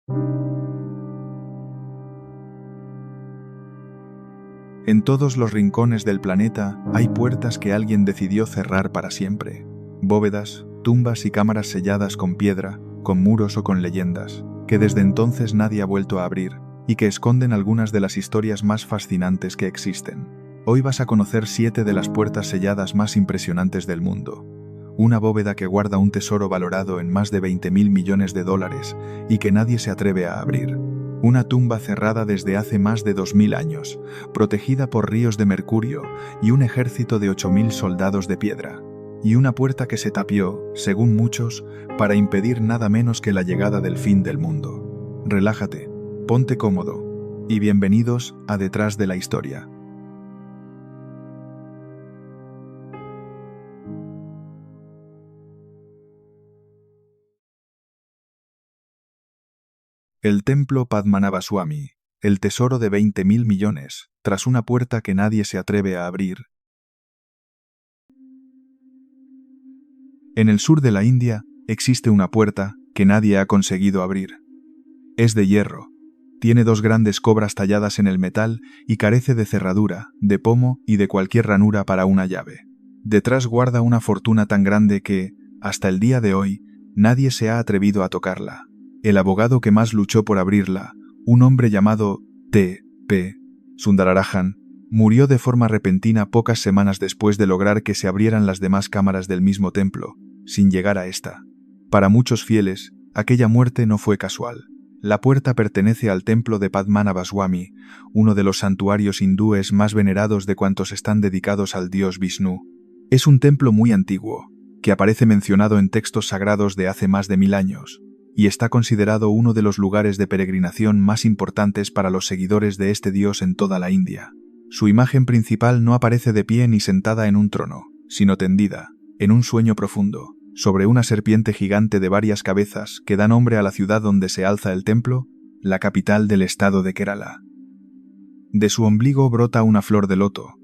En todos los rincones del planeta hay puertas que alguien decidió cerrar para siempre. Bóvedas, tumbas y cámaras selladas con piedra, con muros o con leyendas, que desde entonces nadie ha vuelto a abrir, y que esconden algunas de las historias más fascinantes que existen. Hoy vas a conocer 7 de las puertas selladas más impresionantes del mundo. Una bóveda que guarda un tesoro valorado en más de 20.000 millones de dólares y que nadie se atreve a abrir. Una tumba cerrada desde hace más de 2000 años, protegida por ríos de mercurio y un ejército de 8000 soldados de piedra. Y una puerta que se tapió, según muchos, para impedir nada menos que la llegada del fin del mundo. Relájate, ponte cómodo, y bienvenidos a Detrás de la Historia. El templo Padmanabhaswamy, el tesoro de 20.000 millones, tras una puerta que nadie se atreve a abrir. En el sur de la India existe una puerta que nadie ha conseguido abrir. Es de hierro, tiene 2 grandes cobras talladas en el metal y carece de cerradura, de pomo y de cualquier ranura para una llave. Detrás guarda una fortuna tan grande que, hasta el día de hoy, nadie se ha atrevido a tocarla. El abogado que más luchó por abrirla, un hombre llamado T.P. Sundararajan, murió de forma repentina pocas semanas después de lograr que se abrieran las demás cámaras del mismo templo, sin llegar a esta. Para muchos fieles, aquella muerte no fue casual. La puerta pertenece al templo de Padmanabhaswamy, uno de los santuarios hindúes más venerados de cuantos están dedicados al dios Vishnu. Es un templo muy antiguo, que aparece mencionado en textos sagrados de hace más de 1000 años, y está considerado uno de los lugares de peregrinación más importantes para los seguidores de este dios en toda la India. Su imagen principal no aparece de pie ni sentada en un trono, sino tendida, en un sueño profundo, sobre una serpiente gigante de varias cabezas que da nombre a la ciudad donde se alza el templo, la capital del estado de Kerala. De su ombligo brota una flor de loto,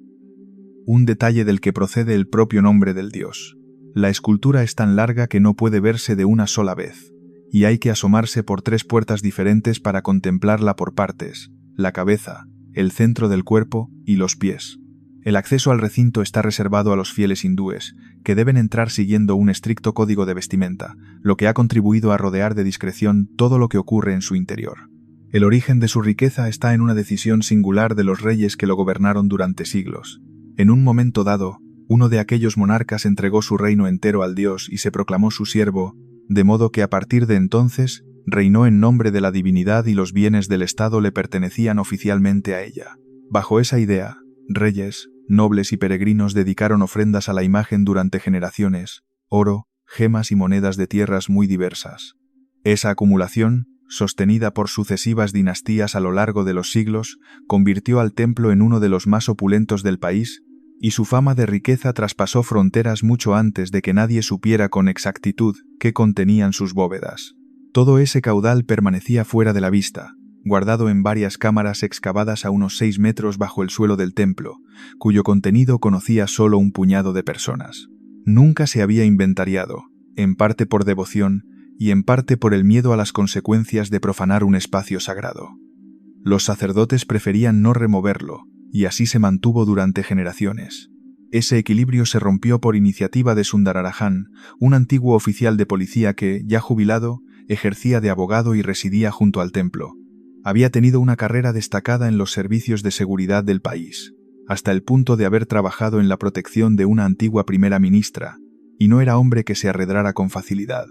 un detalle del que procede el propio nombre del dios. La escultura es tan larga que no puede verse de una sola vez, y hay que asomarse por 3 puertas diferentes para contemplarla por partes: la cabeza, el centro del cuerpo y los pies. El acceso al recinto está reservado a los fieles hindúes, que deben entrar siguiendo un estricto código de vestimenta, lo que ha contribuido a rodear de discreción todo lo que ocurre en su interior. El origen de su riqueza está en una decisión singular de los reyes que lo gobernaron durante siglos. En un momento dado, uno de aquellos monarcas entregó su reino entero al dios y se proclamó su siervo, de modo que a partir de entonces reinó en nombre de la divinidad y los bienes del Estado le pertenecían oficialmente a ella. Bajo esa idea, reyes, nobles y peregrinos dedicaron ofrendas a la imagen durante generaciones: oro, gemas y monedas de tierras muy diversas. Esa acumulación, sostenida por sucesivas dinastías a lo largo de los siglos, convirtió al templo en uno de los más opulentos del país, y su fama de riqueza traspasó fronteras mucho antes de que nadie supiera con exactitud qué contenían sus bóvedas. Todo ese caudal permanecía fuera de la vista, guardado en varias cámaras excavadas a unos 6 metros bajo el suelo del templo, cuyo contenido conocía solo un puñado de personas. Nunca se había inventariado, en parte por devoción y en parte por el miedo a las consecuencias de profanar un espacio sagrado. Los sacerdotes preferían no removerlo, y así se mantuvo durante generaciones. Ese equilibrio se rompió por iniciativa de Sundararajan, un antiguo oficial de policía que, ya jubilado, ejercía de abogado y residía junto al templo. Había tenido una carrera destacada en los servicios de seguridad del país, hasta el punto de haber trabajado en la protección de una antigua primera ministra, y no era hombre que se arredrara con facilidad.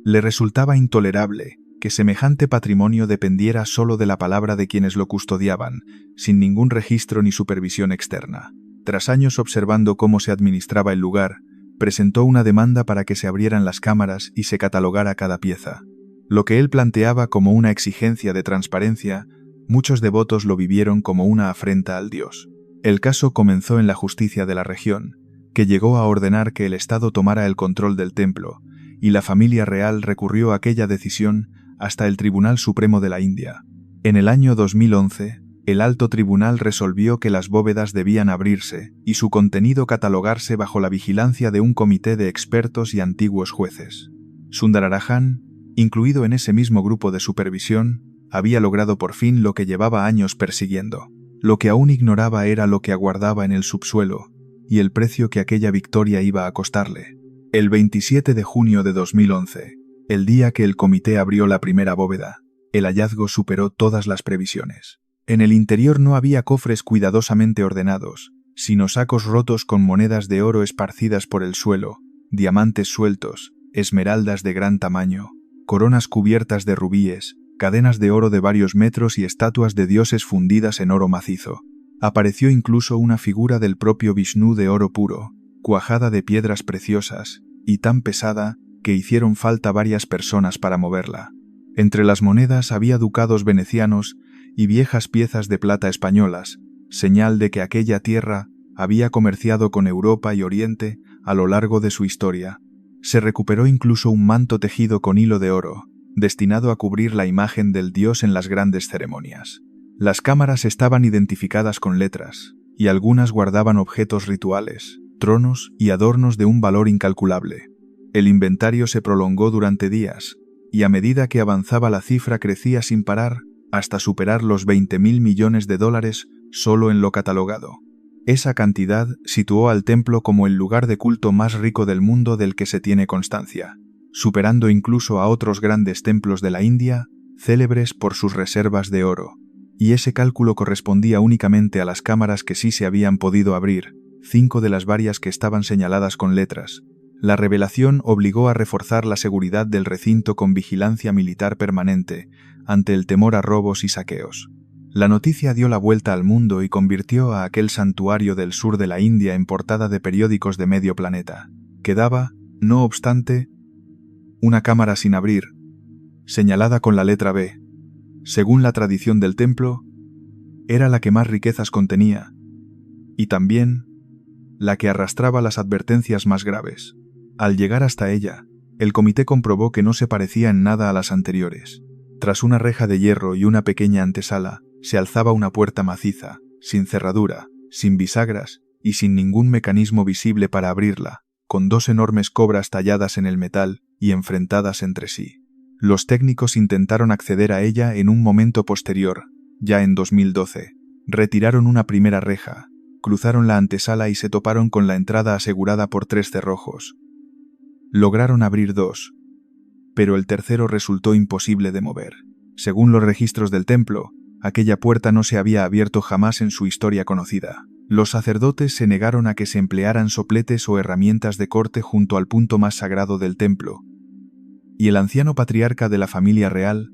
Le resultaba intolerable que semejante patrimonio dependiera solo de la palabra de quienes lo custodiaban, sin ningún registro ni supervisión externa. Tras años observando cómo se administraba el lugar, presentó una demanda para que se abrieran las cámaras y se catalogara cada pieza. Lo que él planteaba como una exigencia de transparencia, muchos devotos lo vivieron como una afrenta al dios. El caso comenzó en la justicia de la región, que llegó a ordenar que el Estado tomara el control del templo, y la familia real recurrió a aquella decisión hasta el Tribunal Supremo de la India. En el año 2011, el alto tribunal resolvió que las bóvedas debían abrirse y su contenido catalogarse bajo la vigilancia de un comité de expertos y antiguos jueces. Sundararajan incluido en ese mismo grupo de supervisión, había logrado por fin lo que llevaba años persiguiendo. Lo que aún ignoraba era lo que aguardaba en el subsuelo y el precio que aquella victoria iba a costarle. El 27 de junio de 2011, el día que el comité abrió la primera bóveda, el hallazgo superó todas las previsiones. En el interior no había cofres cuidadosamente ordenados, sino sacos rotos con monedas de oro esparcidas por el suelo, diamantes sueltos, esmeraldas de gran tamaño, coronas cubiertas de rubíes, cadenas de oro de varios metros y estatuas de dioses fundidas en oro macizo. Apareció incluso una figura del propio Vishnu de oro puro, cuajada de piedras preciosas, y tan pesada que hicieron falta varias personas para moverla. Entre las monedas había ducados venecianos y viejas piezas de plata españolas, señal de que aquella tierra había comerciado con Europa y Oriente a lo largo de su historia. Se recuperó incluso un manto tejido con hilo de oro, destinado a cubrir la imagen del dios en las grandes ceremonias. Las cámaras estaban identificadas con letras, y algunas guardaban objetos rituales, tronos y adornos de un valor incalculable. El inventario se prolongó durante días, y a medida que avanzaba la cifra crecía sin parar, hasta superar los 20.000 millones de dólares solo en lo catalogado. Esa cantidad situó al templo como el lugar de culto más rico del mundo del que se tiene constancia, superando incluso a otros grandes templos de la India, célebres por sus reservas de oro. Y ese cálculo correspondía únicamente a las cámaras que sí se habían podido abrir, 5 de las varias que estaban señaladas con letras. La revelación obligó a reforzar la seguridad del recinto con vigilancia militar permanente, ante el temor a robos y saqueos. La noticia dio la vuelta al mundo y convirtió a aquel santuario del sur de la India en portada de periódicos de medio planeta. Quedaba, no obstante, una cámara sin abrir, señalada con la letra B. Según la tradición del templo, era la que más riquezas contenía, y también la que arrastraba las advertencias más graves. Al llegar hasta ella, el comité comprobó que no se parecía en nada a las anteriores. Tras una reja de hierro y una pequeña antesala, se alzaba una puerta maciza, sin cerradura, sin bisagras y sin ningún mecanismo visible para abrirla, con 2 enormes cobras talladas en el metal y enfrentadas entre sí. Los técnicos intentaron acceder a ella en un momento posterior, ya en 2012. Retiraron una primera reja, cruzaron la antesala y se toparon con la entrada asegurada por 3 cerrojos. Lograron abrir 2, pero el tercero resultó imposible de mover. Según los registros del templo, aquella puerta no se había abierto jamás en su historia conocida. Los sacerdotes se negaron a que se emplearan sopletes o herramientas de corte junto al punto más sagrado del templo, y el anciano patriarca de la familia real,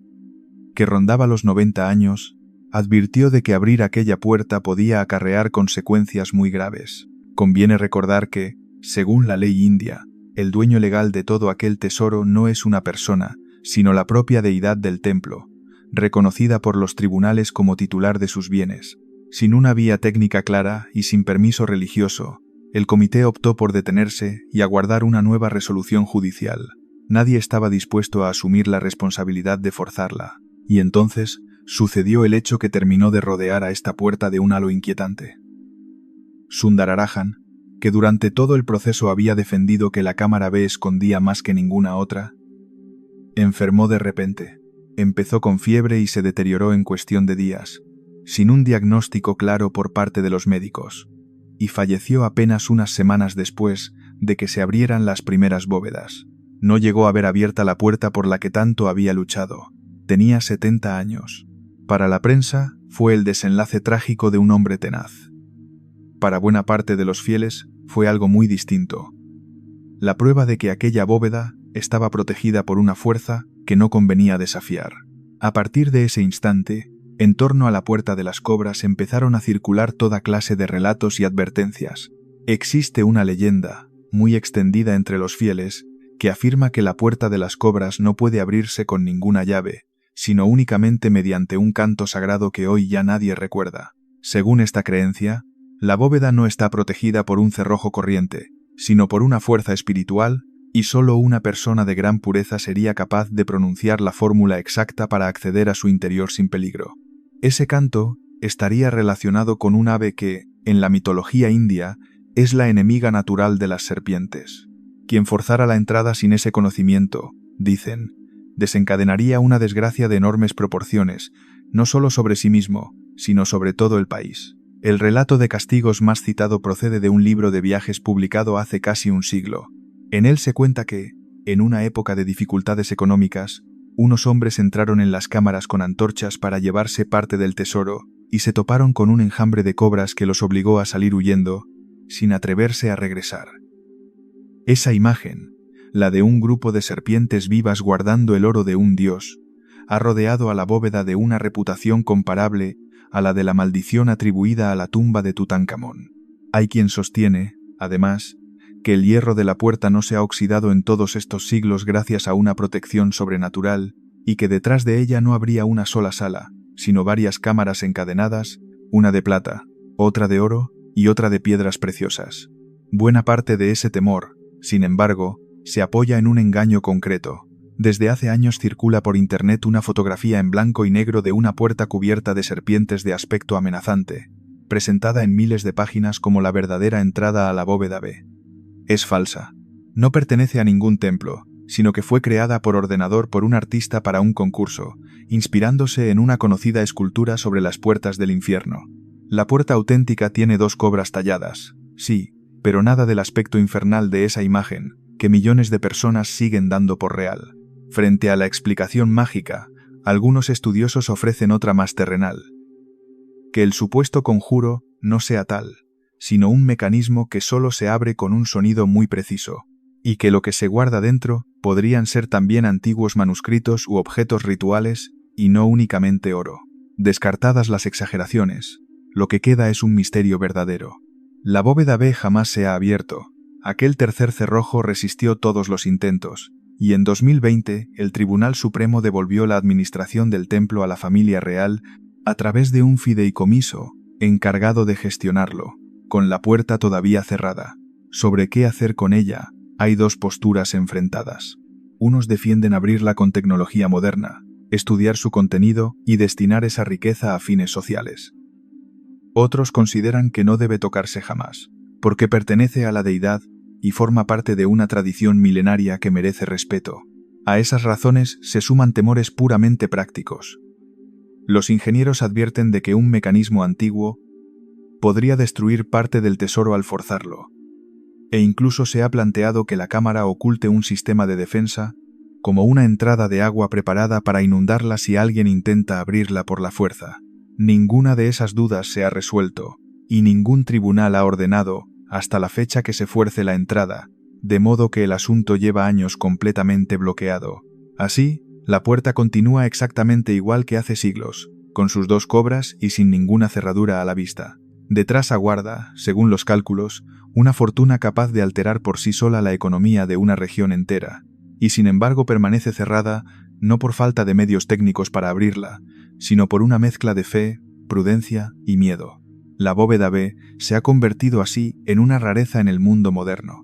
que rondaba los 90 años, advirtió de que abrir aquella puerta podía acarrear consecuencias muy graves. Conviene recordar que, según la ley india, el dueño legal de todo aquel tesoro no es una persona, sino la propia deidad del templo, reconocida por los tribunales como titular de sus bienes. Sin una vía técnica clara y sin permiso religioso, el comité optó por detenerse y aguardar una nueva resolución judicial. Nadie estaba dispuesto a asumir la responsabilidad de forzarla, y entonces sucedió el hecho que terminó de rodear a esta puerta de un halo inquietante. Sundararajan, que durante todo el proceso había defendido que la cámara B escondía más que ninguna otra, enfermó de repente. Empezó con fiebre y se deterioró en cuestión de días, sin un diagnóstico claro por parte de los médicos, y falleció apenas unas semanas después de que se abrieran las primeras bóvedas. No llegó a ver abierta la puerta por la que tanto había luchado. Tenía 70 años. Para la prensa, fue el desenlace trágico de un hombre tenaz. Para buena parte de los fieles, fue algo muy distinto. La prueba de que aquella bóveda estaba protegida por una fuerza que no convenía desafiar. A partir de ese instante, en torno a la puerta de las cobras empezaron a circular toda clase de relatos y advertencias. Existe una leyenda, muy extendida entre los fieles, que afirma que la puerta de las cobras no puede abrirse con ninguna llave, sino únicamente mediante un canto sagrado que hoy ya nadie recuerda. Según esta creencia, la bóveda no está protegida por un cerrojo corriente, sino por una fuerza espiritual, y solo una persona de gran pureza sería capaz de pronunciar la fórmula exacta para acceder a su interior sin peligro. Ese canto estaría relacionado con un ave que, en la mitología india, es la enemiga natural de las serpientes. Quien forzara la entrada sin ese conocimiento, dicen, desencadenaría una desgracia de enormes proporciones, no solo sobre sí mismo, sino sobre todo el país. El relato de castigos más citado procede de un libro de viajes publicado hace casi un siglo. En él se cuenta que, en una época de dificultades económicas, unos hombres entraron en las cámaras con antorchas para llevarse parte del tesoro y se toparon con un enjambre de cobras que los obligó a salir huyendo, sin atreverse a regresar. Esa imagen, la de un grupo de serpientes vivas guardando el oro de un dios, ha rodeado a la bóveda de una reputación comparable a la de la maldición atribuida a la tumba de Tutankamón. Hay quien sostiene, además, que el hierro de la puerta no se ha oxidado en todos estos siglos gracias a una protección sobrenatural y que detrás de ella no habría una sola sala, sino varias cámaras encadenadas, una de plata, otra de oro y otra de piedras preciosas. Buena parte de ese temor, sin embargo, se apoya en un engaño concreto. Desde hace años circula por internet una fotografía en blanco y negro de una puerta cubierta de serpientes de aspecto amenazante, presentada en miles de páginas como la verdadera entrada a la bóveda B. Es falsa. No pertenece a ningún templo, sino que fue creada por ordenador por un artista para un concurso, inspirándose en una conocida escultura sobre las puertas del infierno. La puerta auténtica tiene 2 cobras talladas, sí, pero nada del aspecto infernal de esa imagen, que millones de personas siguen dando por real. Frente a la explicación mágica, algunos estudiosos ofrecen otra más terrenal. Que el supuesto conjuro no sea tal, sino un mecanismo que solo se abre con un sonido muy preciso, y que lo que se guarda dentro podrían ser también antiguos manuscritos u objetos rituales, y no únicamente oro. Descartadas las exageraciones, lo que queda es un misterio verdadero. La bóveda B jamás se ha abierto. Aquel tercer cerrojo resistió todos los intentos, y en 2020 el Tribunal Supremo devolvió la administración del templo a la familia real a través de un fideicomiso encargado de gestionarlo, con la puerta todavía cerrada. Sobre qué hacer con ella, hay 2 posturas enfrentadas. Unos defienden abrirla con tecnología moderna, estudiar su contenido y destinar esa riqueza a fines sociales. Otros consideran que no debe tocarse jamás, porque pertenece a la deidad y forma parte de una tradición milenaria que merece respeto. A esas razones se suman temores puramente prácticos. Los ingenieros advierten de que un mecanismo antiguo podría destruir parte del tesoro al forzarlo, e incluso se ha planteado que la cámara oculte un sistema de defensa, como una entrada de agua preparada para inundarla si alguien intenta abrirla por la fuerza. Ninguna de esas dudas se ha resuelto, y ningún tribunal ha ordenado, hasta la fecha, que se fuerce la entrada, de modo que el asunto lleva años completamente bloqueado. Así, la puerta continúa exactamente igual que hace siglos, con sus 2 cobras y sin ninguna cerradura a la vista. Detrás aguarda, según los cálculos, una fortuna capaz de alterar por sí sola la economía de una región entera, y sin embargo permanece cerrada no por falta de medios técnicos para abrirla, sino por una mezcla de fe, prudencia y miedo. La bóveda B se ha convertido así en una rareza en el mundo moderno,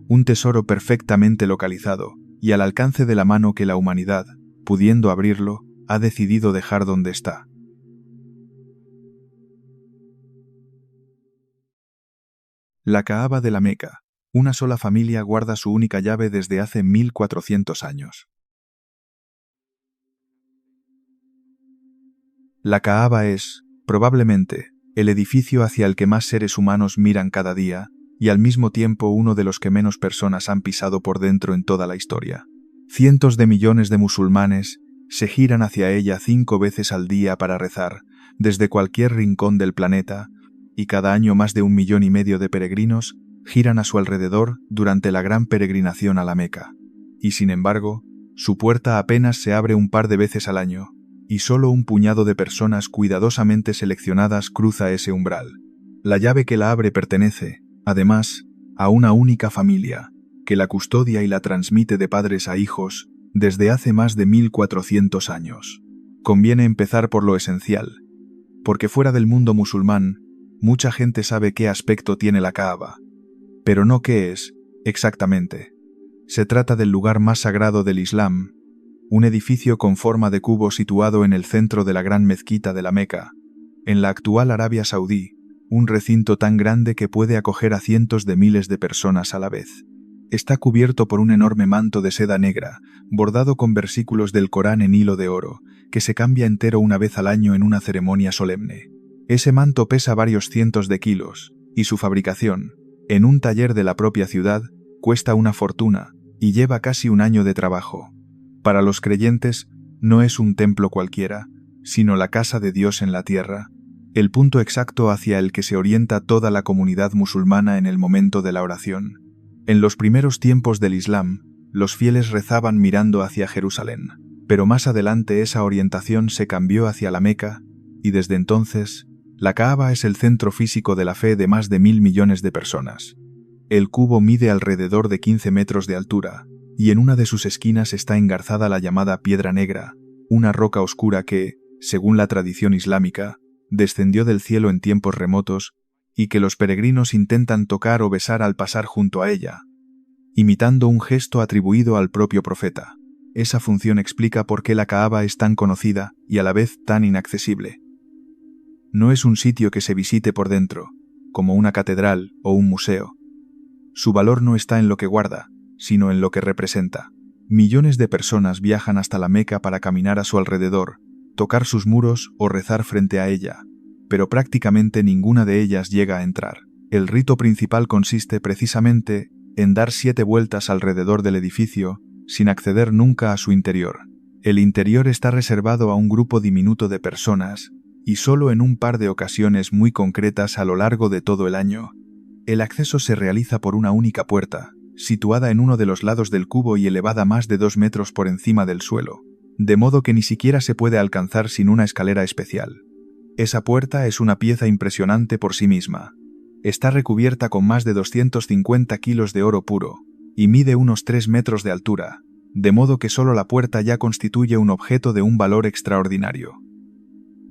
un tesoro perfectamente localizado y al alcance de la mano que la humanidad, pudiendo abrirlo, ha decidido dejar donde está. La Kaaba de la Meca. Una sola familia guarda su única llave desde hace 1400 años. La Kaaba es, probablemente, el edificio hacia el que más seres humanos miran cada día, y al mismo tiempo uno de los que menos personas han pisado por dentro en toda la historia. Cientos de millones de musulmanes se giran hacia ella 5 veces al día para rezar, desde cualquier rincón del planeta, y cada año más de 1,5 millones de peregrinos giran a su alrededor durante la gran peregrinación a la Meca. Y sin embargo, su puerta apenas se abre un par de veces al año, y solo un puñado de personas cuidadosamente seleccionadas cruza ese umbral. La llave que la abre pertenece, además, a una única familia, que la custodia y la transmite de padres a hijos desde hace más de 1400 años. Conviene empezar por lo esencial, porque fuera del mundo musulmán, mucha gente sabe qué aspecto tiene la Kaaba, pero no qué es, exactamente. Se trata del lugar más sagrado del Islam, un edificio con forma de cubo situado en el centro de la gran mezquita de la Meca, en la actual Arabia Saudí, un recinto tan grande que puede acoger a cientos de miles de personas a la vez. Está cubierto por un enorme manto de seda negra, bordado con versículos del Corán en hilo de oro, que se cambia entero una vez al año en una ceremonia solemne. Ese manto pesa varios cientos de kilos, y su fabricación, en un taller de la propia ciudad, cuesta una fortuna, y lleva casi un año de trabajo. Para los creyentes, no es un templo cualquiera, sino la casa de Dios en la tierra, el punto exacto hacia el que se orienta toda la comunidad musulmana en el momento de la oración. En los primeros tiempos del Islam, los fieles rezaban mirando hacia Jerusalén, pero más adelante esa orientación se cambió hacia la Meca, y desde entonces, la Kaaba es el centro físico de la fe de más de 1.000 millones de personas. El cubo mide alrededor de 15 metros de altura, y en una de sus esquinas está engarzada la llamada Piedra Negra, una roca oscura que, según la tradición islámica, descendió del cielo en tiempos remotos y que los peregrinos intentan tocar o besar al pasar junto a ella, imitando un gesto atribuido al propio profeta. Esa función explica por qué la Kaaba es tan conocida y a la vez tan inaccesible. No es un sitio que se visite por dentro, como una catedral o un museo. Su valor no está en lo que guarda, sino en lo que representa. Millones de personas viajan hasta la Meca para caminar a su alrededor, tocar sus muros o rezar frente a ella, pero prácticamente ninguna de ellas llega a entrar. El rito principal consiste precisamente en dar 7 vueltas alrededor del edificio, sin acceder nunca a su interior. El interior está reservado a un grupo diminuto de personas, y solo en un par de ocasiones muy concretas a lo largo de todo el año. El acceso se realiza por una única puerta, situada en uno de los lados del cubo y elevada más de 2 metros por encima del suelo, de modo que ni siquiera se puede alcanzar sin una escalera especial. Esa puerta es una pieza impresionante por sí misma. Está recubierta con más de 250 kilos de oro puro, y mide unos 3 metros de altura, de modo que solo la puerta ya constituye un objeto de un valor extraordinario.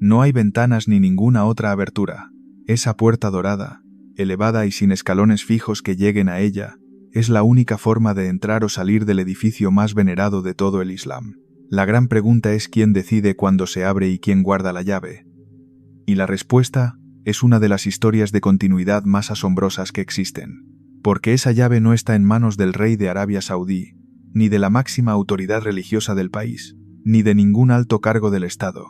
No hay ventanas ni ninguna otra abertura. Esa puerta dorada, elevada y sin escalones fijos que lleguen a ella, es la única forma de entrar o salir del edificio más venerado de todo el Islam. La gran pregunta es quién decide cuándo se abre y quién guarda la llave. Y la respuesta es una de las historias de continuidad más asombrosas que existen, porque esa llave no está en manos del rey de Arabia Saudí, ni de la máxima autoridad religiosa del país, ni de ningún alto cargo del Estado.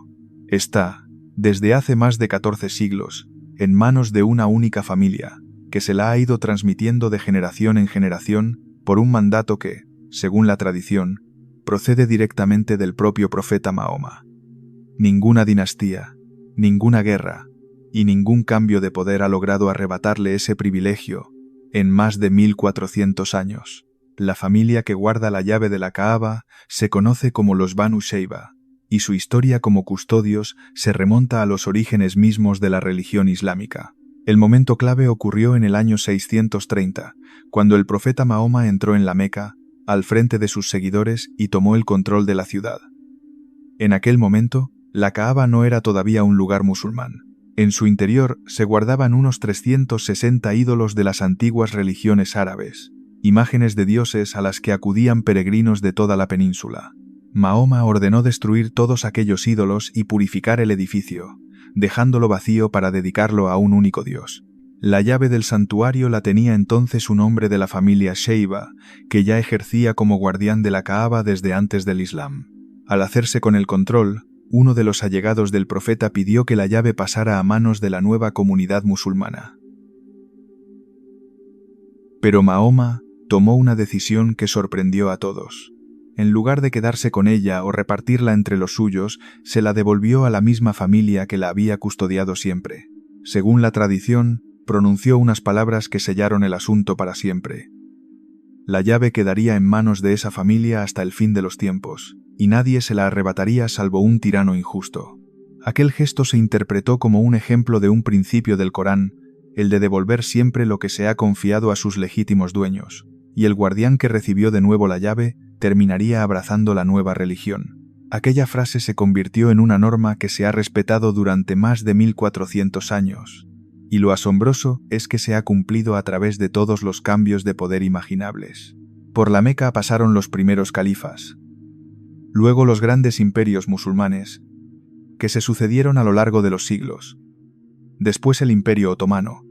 Está, desde hace más de 14 siglos, en manos de una única familia, que se la ha ido transmitiendo de generación en generación por un mandato que, según la tradición, procede directamente del propio profeta Mahoma. Ninguna dinastía, ninguna guerra y ningún cambio de poder ha logrado arrebatarle ese privilegio en más de 1400 años. La familia que guarda la llave de la Kaaba se conoce como los Banu Sheiba, y su historia como custodios se remonta a los orígenes mismos de la religión islámica. El momento clave ocurrió en el año 630, cuando el profeta Mahoma entró en la Meca, al frente de sus seguidores y tomó el control de la ciudad. En aquel momento, la Kaaba no era todavía un lugar musulmán. En su interior se guardaban unos 360 ídolos de las antiguas religiones árabes, imágenes de dioses a las que acudían peregrinos de toda la península. Mahoma ordenó destruir todos aquellos ídolos y purificar el edificio, dejándolo vacío para dedicarlo a un único dios. La llave del santuario la tenía entonces un hombre de la familia Sheiba, que ya ejercía como guardián de la Kaaba desde antes del Islam. Al hacerse con el control, uno de los allegados del profeta pidió que la llave pasara a manos de la nueva comunidad musulmana. Pero Mahoma tomó una decisión que sorprendió a todos. En lugar de quedarse con ella o repartirla entre los suyos, se la devolvió a la misma familia que la había custodiado siempre. Según la tradición, pronunció unas palabras que sellaron el asunto para siempre. La llave quedaría en manos de esa familia hasta el fin de los tiempos, y nadie se la arrebataría salvo un tirano injusto. Aquel gesto se interpretó como un ejemplo de un principio del Corán, el de devolver siempre lo que se ha confiado a sus legítimos dueños, y el guardián que recibió de nuevo la llave terminaría abrazando la nueva religión. Aquella frase se convirtió en una norma que se ha respetado durante más de 1400 años, y lo asombroso es que se ha cumplido a través de todos los cambios de poder imaginables. Por la Meca pasaron los primeros califas, luego los grandes imperios musulmanes, que se sucedieron a lo largo de los siglos, después el Imperio Otomano,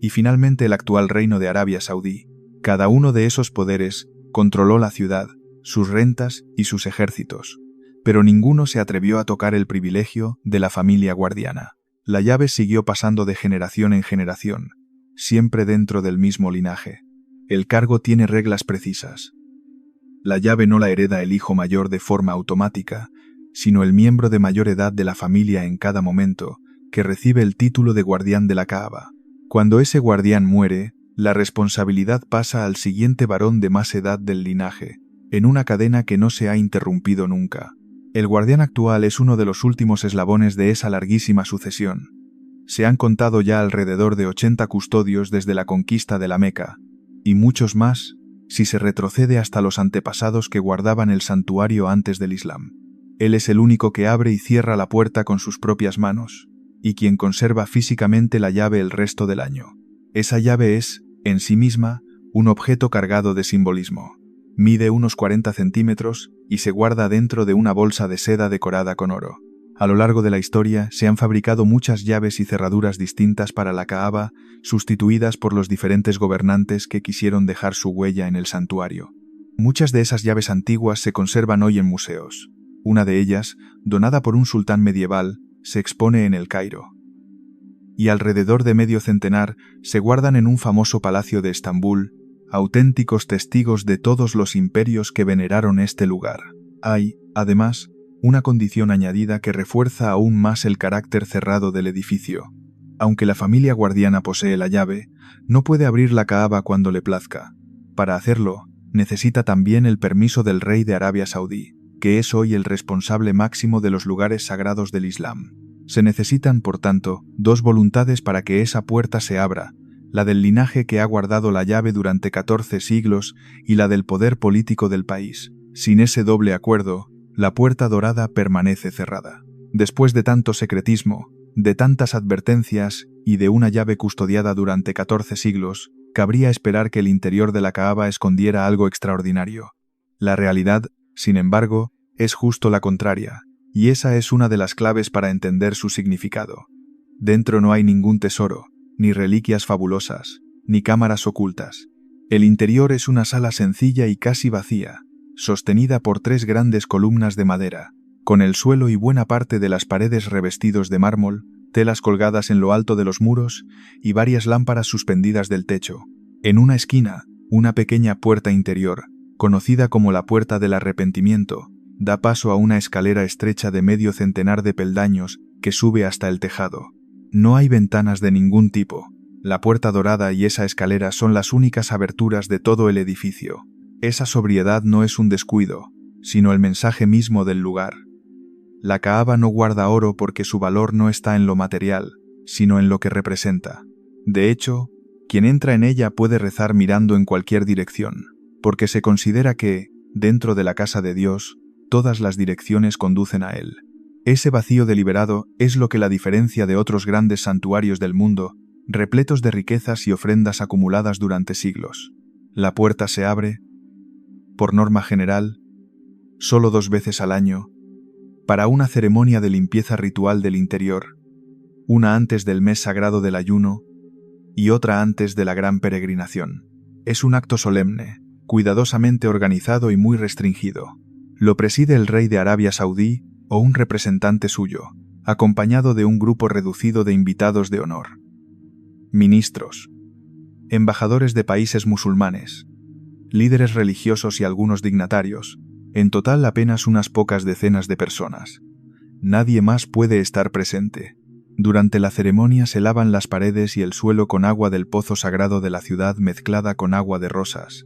y finalmente el actual Reino de Arabia Saudí. Cada uno de esos poderes controló la ciudad, sus rentas y sus ejércitos, pero ninguno se atrevió a tocar el privilegio de la familia guardiana. La llave siguió pasando de generación en generación, siempre dentro del mismo linaje. El cargo tiene reglas precisas. La llave no la hereda el hijo mayor de forma automática, sino el miembro de mayor edad de la familia en cada momento, que recibe el título de guardián de la Kaaba. Cuando ese guardián muere, la responsabilidad pasa al siguiente varón de más edad del linaje, en una cadena que no se ha interrumpido nunca. El guardián actual es uno de los últimos eslabones de esa larguísima sucesión. Se han contado ya alrededor de 80 custodios desde la conquista de la Meca, y muchos más si se retrocede hasta los antepasados que guardaban el santuario antes del Islam. Él es el único que abre y cierra la puerta con sus propias manos, y quien conserva físicamente la llave el resto del año. Esa llave es, en sí misma, un objeto cargado de simbolismo. Mide unos 40 centímetros y se guarda dentro de una bolsa de seda decorada con oro. A lo largo de la historia se han fabricado muchas llaves y cerraduras distintas para la Kaaba, sustituidas por los diferentes gobernantes que quisieron dejar su huella en el santuario. Muchas de esas llaves antiguas se conservan hoy en museos. Una de ellas, donada por un sultán medieval, se expone en El Cairo. Y alrededor de medio centenar se guardan en un famoso palacio de Estambul, auténticos testigos de todos los imperios que veneraron este lugar. Hay, además, una condición añadida que refuerza aún más el carácter cerrado del edificio. Aunque la familia guardiana posee la llave, no puede abrir la Kaaba cuando le plazca. Para hacerlo, necesita también el permiso del rey de Arabia Saudí, que es hoy el responsable máximo de los lugares sagrados del Islam. Se necesitan, por tanto, dos voluntades para que esa puerta se abra, la del linaje que ha guardado la llave durante 14 siglos y la del poder político del país. Sin ese doble acuerdo, la puerta dorada permanece cerrada. Después de tanto secretismo, de tantas advertencias y de una llave custodiada durante 14 siglos, cabría esperar que el interior de la Kaaba escondiera algo extraordinario. La realidad, sin embargo, es justo la contraria, y esa es una de las claves para entender su significado. Dentro no hay ningún tesoro, ni reliquias fabulosas, ni cámaras ocultas. El interior es una sala sencilla y casi vacía, sostenida por 3 grandes columnas de madera, con el suelo y buena parte de las paredes revestidos de mármol, telas colgadas en lo alto de los muros y varias lámparas suspendidas del techo. En una esquina, una pequeña puerta interior, conocida como la Puerta del Arrepentimiento, da paso a una escalera estrecha de medio centenar de peldaños que sube hasta el tejado. No hay ventanas de ningún tipo. La puerta dorada y esa escalera son las únicas aberturas de todo el edificio. Esa sobriedad no es un descuido, sino el mensaje mismo del lugar. La Kaaba no guarda oro porque su valor no está en lo material, sino en lo que representa. De hecho, quien entra en ella puede rezar mirando en cualquier dirección, porque se considera que, dentro de la casa de Dios, todas las direcciones conducen a él. Ese vacío deliberado es lo que la diferencia de otros grandes santuarios del mundo, repletos de riquezas y ofrendas acumuladas durante siglos. La puerta se abre, por norma general, solo 2 veces al año, para una ceremonia de limpieza ritual del interior, una antes del mes sagrado del ayuno y otra antes de la gran peregrinación. Es un acto solemne, cuidadosamente organizado y muy restringido. Lo preside el rey de Arabia Saudí o un representante suyo, acompañado de un grupo reducido de invitados de honor. Ministros, embajadores de países musulmanes, líderes religiosos y algunos dignatarios, en total apenas unas pocas decenas de personas. Nadie más puede estar presente. Durante la ceremonia se lavan las paredes y el suelo con agua del pozo sagrado de la ciudad mezclada con agua de rosas,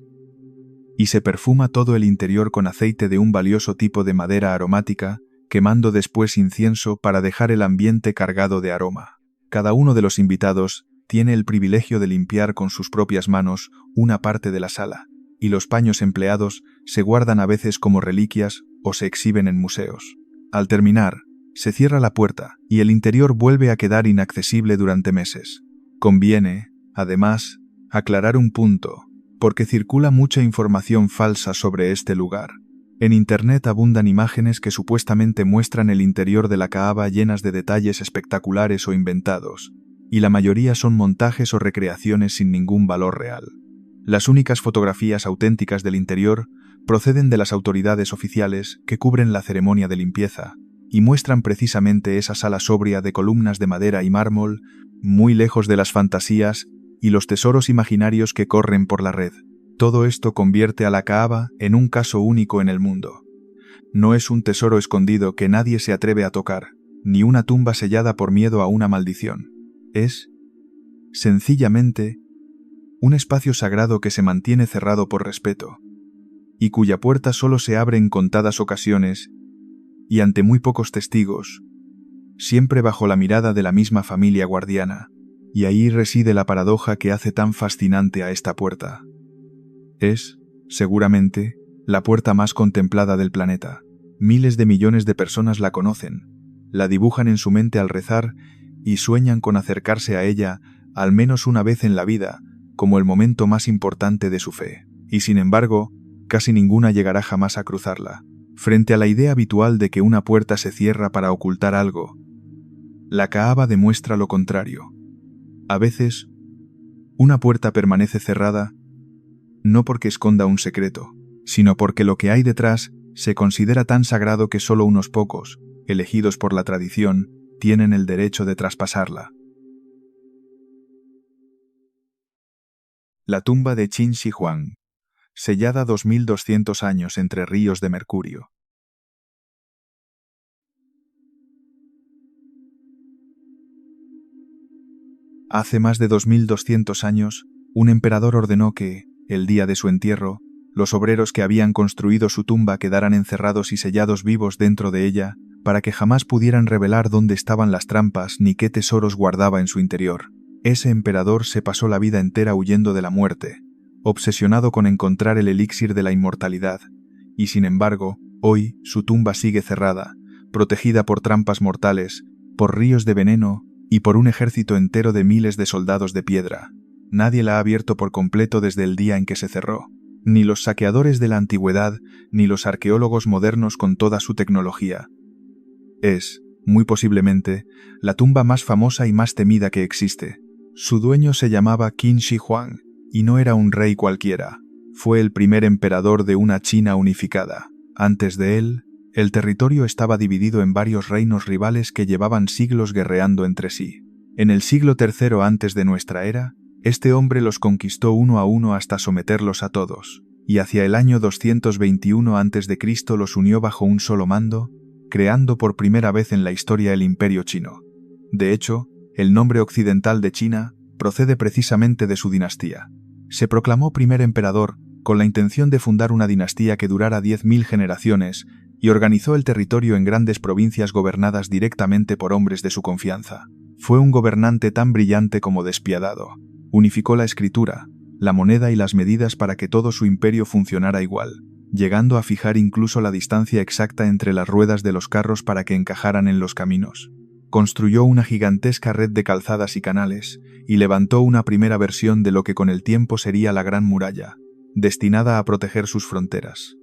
y se perfuma todo el interior con aceite de un valioso tipo de madera aromática, quemando después incienso para dejar el ambiente cargado de aroma. Cada uno de los invitados tiene el privilegio de limpiar con sus propias manos una parte de la sala, y los paños empleados se guardan a veces como reliquias o se exhiben en museos. Al terminar, se cierra la puerta y el interior vuelve a quedar inaccesible durante meses. Conviene, además, aclarar un punto, porque circula mucha información falsa sobre este lugar. En Internet abundan imágenes que supuestamente muestran el interior de la Kaaba llenas de detalles espectaculares o inventados, y la mayoría son montajes o recreaciones sin ningún valor real. Las únicas fotografías auténticas del interior proceden de las autoridades oficiales que cubren la ceremonia de limpieza y muestran precisamente esa sala sobria de columnas de madera y mármol, muy lejos de las fantasías y los tesoros imaginarios que corren por la red. Todo esto convierte a la Kaaba en un caso único en el mundo. No es un tesoro escondido que nadie se atreve a tocar, ni una tumba sellada por miedo a una maldición. Es, sencillamente, un espacio sagrado que se mantiene cerrado por respeto, y cuya puerta solo se abre en contadas ocasiones y ante muy pocos testigos, siempre bajo la mirada de la misma familia guardiana. Y ahí reside la paradoja que hace tan fascinante a esta puerta. Es, seguramente, la puerta más contemplada del planeta. Miles de millones de personas la conocen, la dibujan en su mente al rezar y sueñan con acercarse a ella al menos una vez en la vida, como el momento más importante de su fe. Y sin embargo, casi ninguna llegará jamás a cruzarla. Frente a la idea habitual de que una puerta se cierra para ocultar algo, la Kaaba demuestra lo contrario. A veces, una puerta permanece cerrada no porque esconda un secreto, sino porque lo que hay detrás se considera tan sagrado que solo unos pocos, elegidos por la tradición, tienen el derecho de traspasarla. La tumba de Qin Shi Huang, sellada 2200 años entre ríos de mercurio. Hace más de 2200 años, un emperador ordenó que, el día de su entierro, los obreros que habían construido su tumba quedaran encerrados y sellados vivos dentro de ella, para que jamás pudieran revelar dónde estaban las trampas ni qué tesoros guardaba en su interior. Ese emperador se pasó la vida entera huyendo de la muerte, obsesionado con encontrar el elixir de la inmortalidad, y sin embargo, hoy su tumba sigue cerrada, protegida por trampas mortales, por ríos de veneno y por un ejército entero de miles de soldados de piedra. Nadie la ha abierto por completo desde el día en que se cerró. Ni los saqueadores de la antigüedad, ni los arqueólogos modernos con toda su tecnología. Es, muy posiblemente, la tumba más famosa y más temida que existe. Su dueño se llamaba Qin Shi Huang, y no era un rey cualquiera. Fue el primer emperador de una China unificada. Antes de él, el territorio estaba dividido en varios reinos rivales que llevaban siglos guerreando entre sí. En el siglo III antes de nuestra era, este hombre los conquistó uno a uno hasta someterlos a todos, y hacia el año 221 a.C. los unió bajo un solo mando, creando por primera vez en la historia el Imperio Chino. De hecho, el nombre occidental de China procede precisamente de su dinastía. Se proclamó primer emperador con la intención de fundar una dinastía que durara 10.000 generaciones y organizó el territorio en grandes provincias gobernadas directamente por hombres de su confianza. Fue un gobernante tan brillante como despiadado. Unificó la escritura, la moneda y las medidas para que todo su imperio funcionara igual, llegando a fijar incluso la distancia exacta entre las ruedas de los carros para que encajaran en los caminos. Construyó una gigantesca red de calzadas y canales, y levantó una primera versión de lo que con el tiempo sería la Gran Muralla, destinada a proteger sus fronteras.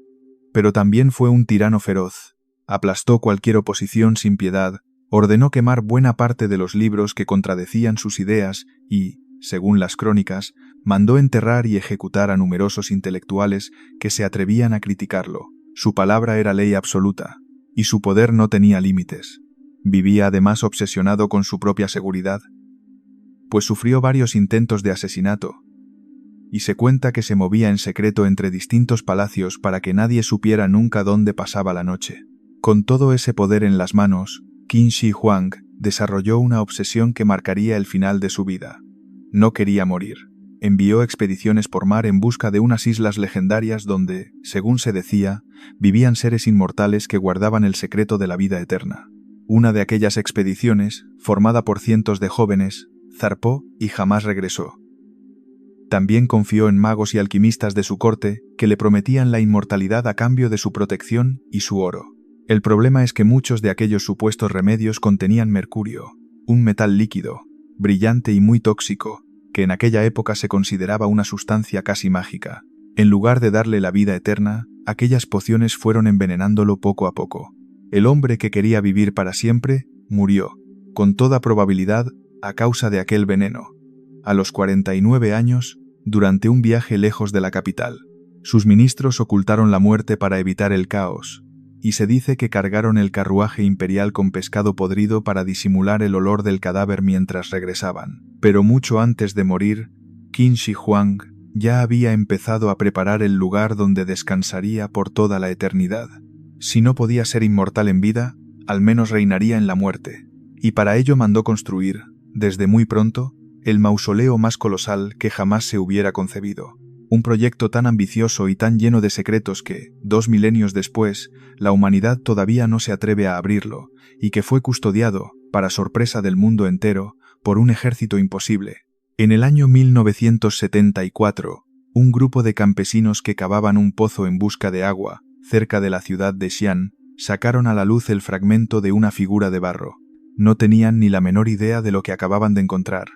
Pero también fue un tirano feroz, aplastó cualquier oposición sin piedad, ordenó quemar buena parte de los libros que contradecían sus ideas y, según las crónicas, mandó enterrar y ejecutar a numerosos intelectuales que se atrevían a criticarlo. Su palabra era ley absoluta, y su poder no tenía límites. Vivía además obsesionado con su propia seguridad, pues sufrió varios intentos de asesinato, y se cuenta que se movía en secreto entre distintos palacios para que nadie supiera nunca dónde pasaba la noche. Con todo ese poder en las manos, Qin Shi Huang desarrolló una obsesión que marcaría el final de su vida. No quería morir. Envió expediciones por mar en busca de unas islas legendarias donde, según se decía, vivían seres inmortales que guardaban el secreto de la vida eterna. Una de aquellas expediciones, formada por cientos de jóvenes, zarpó y jamás regresó. También confió en magos y alquimistas de su corte que le prometían la inmortalidad a cambio de su protección y su oro. El problema es que muchos de aquellos supuestos remedios contenían mercurio, un metal líquido, brillante y muy tóxico, que en aquella época se consideraba una sustancia casi mágica. En lugar de darle la vida eterna, aquellas pociones fueron envenenándolo poco a poco. El hombre que quería vivir para siempre murió, con toda probabilidad, a causa de aquel veneno. A los 49 años, durante un viaje lejos de la capital. Sus ministros ocultaron la muerte para evitar el caos, y se dice que cargaron el carruaje imperial con pescado podrido para disimular el olor del cadáver mientras regresaban. Pero mucho antes de morir, Qin Shi Huang ya había empezado a preparar el lugar donde descansaría por toda la eternidad. Si no podía ser inmortal en vida, al menos reinaría en la muerte, y para ello mandó construir, desde muy pronto, el mausoleo más colosal que jamás se hubiera concebido. Un proyecto tan ambicioso y tan lleno de secretos que, 2 milenios después, la humanidad todavía no se atreve a abrirlo, y que fue custodiado, para sorpresa del mundo entero, por un ejército imposible. En el año 1974, un grupo de campesinos que cavaban un pozo en busca de agua, cerca de la ciudad de Xi'an, sacaron a la luz el fragmento de una figura de barro. No tenían ni la menor idea de lo que acababan de encontrar.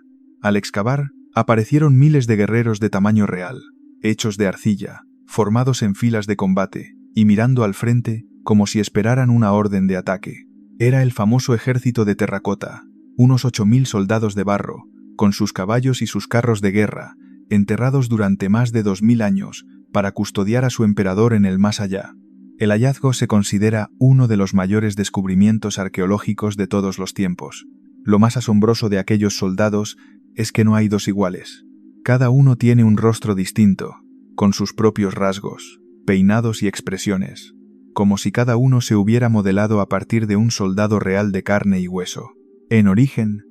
Al excavar, aparecieron miles de guerreros de tamaño real, hechos de arcilla, formados en filas de combate, y mirando al frente como si esperaran una orden de ataque. Era el famoso ejército de terracota, unos 8.000 soldados de barro, con sus caballos y sus carros de guerra, enterrados durante más de 2.000 años para custodiar a su emperador en el más allá. El hallazgo se considera uno de los mayores descubrimientos arqueológicos de todos los tiempos. Lo más asombroso de aquellos soldados es que no hay dos iguales. Cada uno tiene un rostro distinto, con sus propios rasgos, peinados y expresiones, como si cada uno se hubiera modelado a partir de un soldado real de carne y hueso. En origen,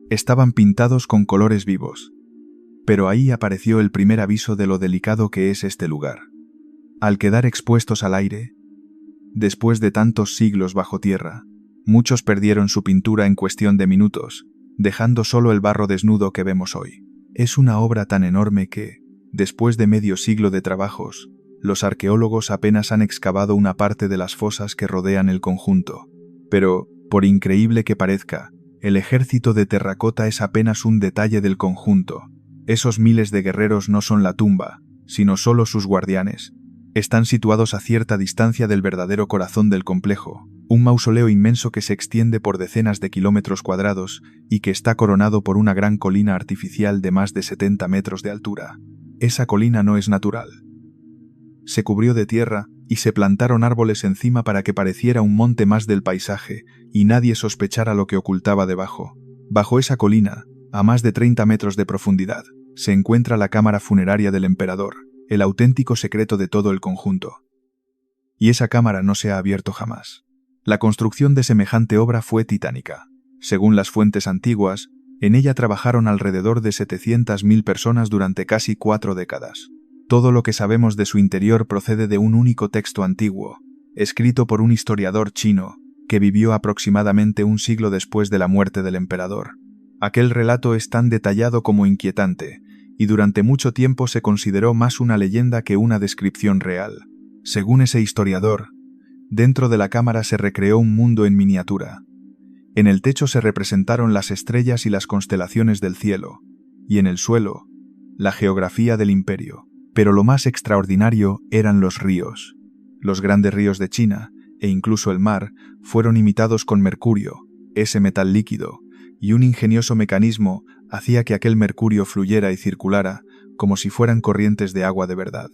estaban pintados con colores vivos, pero ahí apareció el primer aviso de lo delicado que es este lugar. Al quedar expuestos al aire, después de tantos siglos bajo tierra, muchos perdieron su pintura en cuestión de minutos, dejando solo el barro desnudo que vemos hoy. Es una obra tan enorme que, después de medio siglo de trabajos, los arqueólogos apenas han excavado una parte de las fosas que rodean el conjunto. Pero, por increíble que parezca, el ejército de terracota es apenas un detalle del conjunto. Esos miles de guerreros no son la tumba, sino solo sus guardianes. Están situados a cierta distancia del verdadero corazón del complejo, un mausoleo inmenso que se extiende por decenas de kilómetros cuadrados y que está coronado por una gran colina artificial de más de 70 metros de altura. Esa colina no es natural. Se cubrió de tierra y se plantaron árboles encima para que pareciera un monte más del paisaje y nadie sospechara lo que ocultaba debajo. Bajo esa colina, a más de 30 metros de profundidad, se encuentra la cámara funeraria del emperador, el auténtico secreto de todo el conjunto. Y esa cámara no se ha abierto jamás. La construcción de semejante obra fue titánica. Según las fuentes antiguas, en ella trabajaron alrededor de 700.000 personas durante casi 4 décadas. Todo lo que sabemos de su interior procede de un único texto antiguo, escrito por un historiador chino, que vivió aproximadamente un siglo después de la muerte del emperador. Aquel relato es tan detallado como inquietante, y durante mucho tiempo se consideró más una leyenda que una descripción real. Según ese historiador, dentro de la cámara se recreó un mundo en miniatura. En el techo se representaron las estrellas y las constelaciones del cielo, y en el suelo, la geografía del imperio. Pero lo más extraordinario eran los ríos. Los grandes ríos de China, e incluso el mar, fueron imitados con mercurio, ese metal líquido, y un ingenioso mecanismo hacía que aquel mercurio fluyera y circulara como si fueran corrientes de agua de verdad.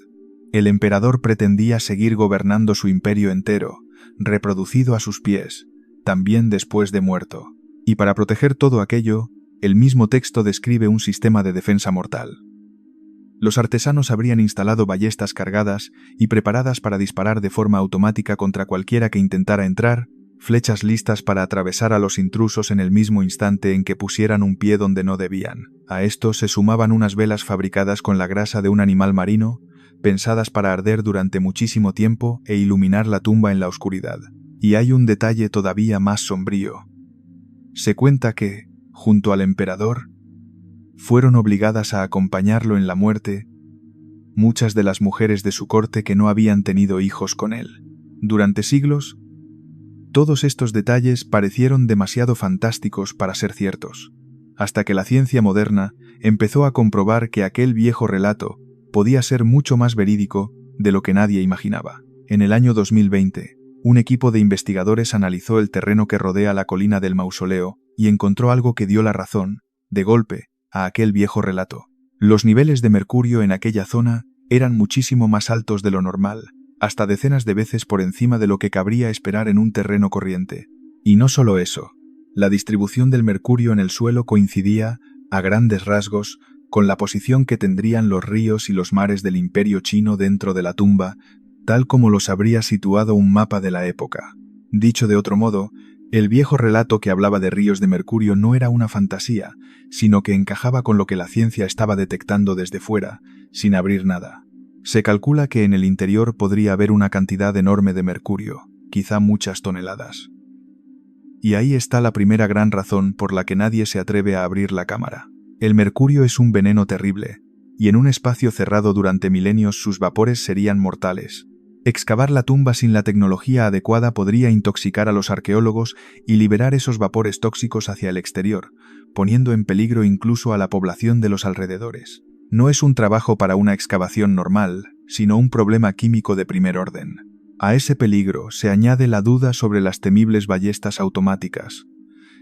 El emperador pretendía seguir gobernando su imperio entero, reproducido a sus pies, también después de muerto. Y para proteger todo aquello, el mismo texto describe un sistema de defensa mortal. Los artesanos habrían instalado ballestas cargadas y preparadas para disparar de forma automática contra cualquiera que intentara entrar, flechas listas para atravesar a los intrusos en el mismo instante en que pusieran un pie donde no debían. A esto se sumaban unas velas fabricadas con la grasa de un animal marino, pensadas para arder durante muchísimo tiempo e iluminar la tumba en la oscuridad. Y hay un detalle todavía más sombrío. Se cuenta que, junto al emperador, fueron obligadas a acompañarlo en la muerte muchas de las mujeres de su corte que no habían tenido hijos con él. Durante siglos, todos estos detalles parecieron demasiado fantásticos para ser ciertos, hasta que la ciencia moderna empezó a comprobar que aquel viejo relato podía ser mucho más verídico de lo que nadie imaginaba. En el año 2020, un equipo de investigadores analizó el terreno que rodea la colina del mausoleo y encontró algo que dio la razón, de golpe, a aquel viejo relato. Los niveles de mercurio en aquella zona eran muchísimo más altos de lo normal, hasta decenas de veces por encima de lo que cabría esperar en un terreno corriente. Y no solo eso, la distribución del mercurio en el suelo coincidía, a grandes rasgos, con la posición que tendrían los ríos y los mares del Imperio chino dentro de la tumba, tal como los habría situado un mapa de la época. Dicho de otro modo, el viejo relato que hablaba de ríos de mercurio no era una fantasía, sino que encajaba con lo que la ciencia estaba detectando desde fuera, sin abrir nada. Se calcula que en el interior podría haber una cantidad enorme de mercurio, quizá muchas toneladas. Y ahí está la primera gran razón por la que nadie se atreve a abrir la cámara. El mercurio es un veneno terrible, y en un espacio cerrado durante milenios sus vapores serían mortales. Excavar la tumba sin la tecnología adecuada podría intoxicar a los arqueólogos y liberar esos vapores tóxicos hacia el exterior, poniendo en peligro incluso a la población de los alrededores. No es un trabajo para una excavación normal, sino un problema químico de primer orden. A ese peligro se añade la duda sobre las temibles ballestas automáticas.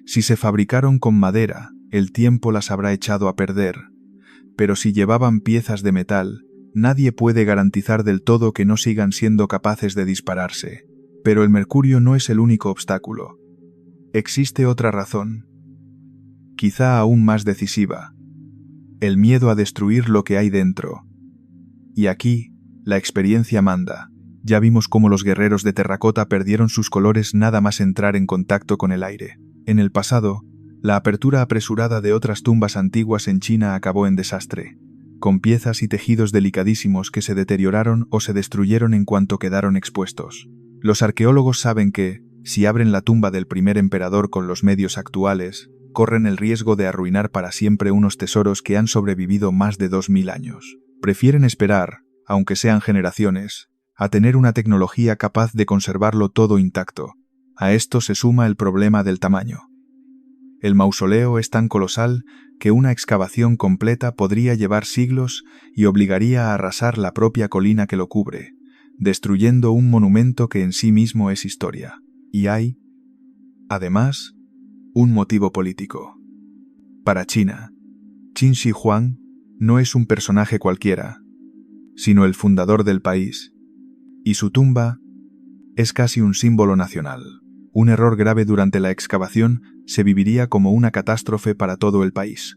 Si se fabricaron con madera, el tiempo las habrá echado a perder. Pero si llevaban piezas de metal, nadie puede garantizar del todo que no sigan siendo capaces de dispararse. Pero el mercurio no es el único obstáculo. Existe otra razón, quizá aún más decisiva: el miedo a destruir lo que hay dentro. Y aquí, la experiencia manda. Ya vimos cómo los guerreros de terracota perdieron sus colores nada más entrar en contacto con el aire. En el pasado, la apertura apresurada de otras tumbas antiguas en China acabó en desastre, con piezas y tejidos delicadísimos que se deterioraron o se destruyeron en cuanto quedaron expuestos. Los arqueólogos saben que, si abren la tumba del primer emperador con los medios actuales, corren el riesgo de arruinar para siempre unos tesoros que han sobrevivido más de 2000 años. Prefieren esperar, aunque sean generaciones, a tener una tecnología capaz de conservarlo todo intacto. A esto se suma el problema del tamaño. El mausoleo es tan colosal que una excavación completa podría llevar siglos y obligaría a arrasar la propia colina que lo cubre, destruyendo un monumento que en sí mismo es historia. Y hay, además, un motivo político. Para China, Qin Shi Huang no es un personaje cualquiera, sino el fundador del país, y su tumba es casi un símbolo nacional. Un error grave durante la excavación se viviría como una catástrofe para todo el país.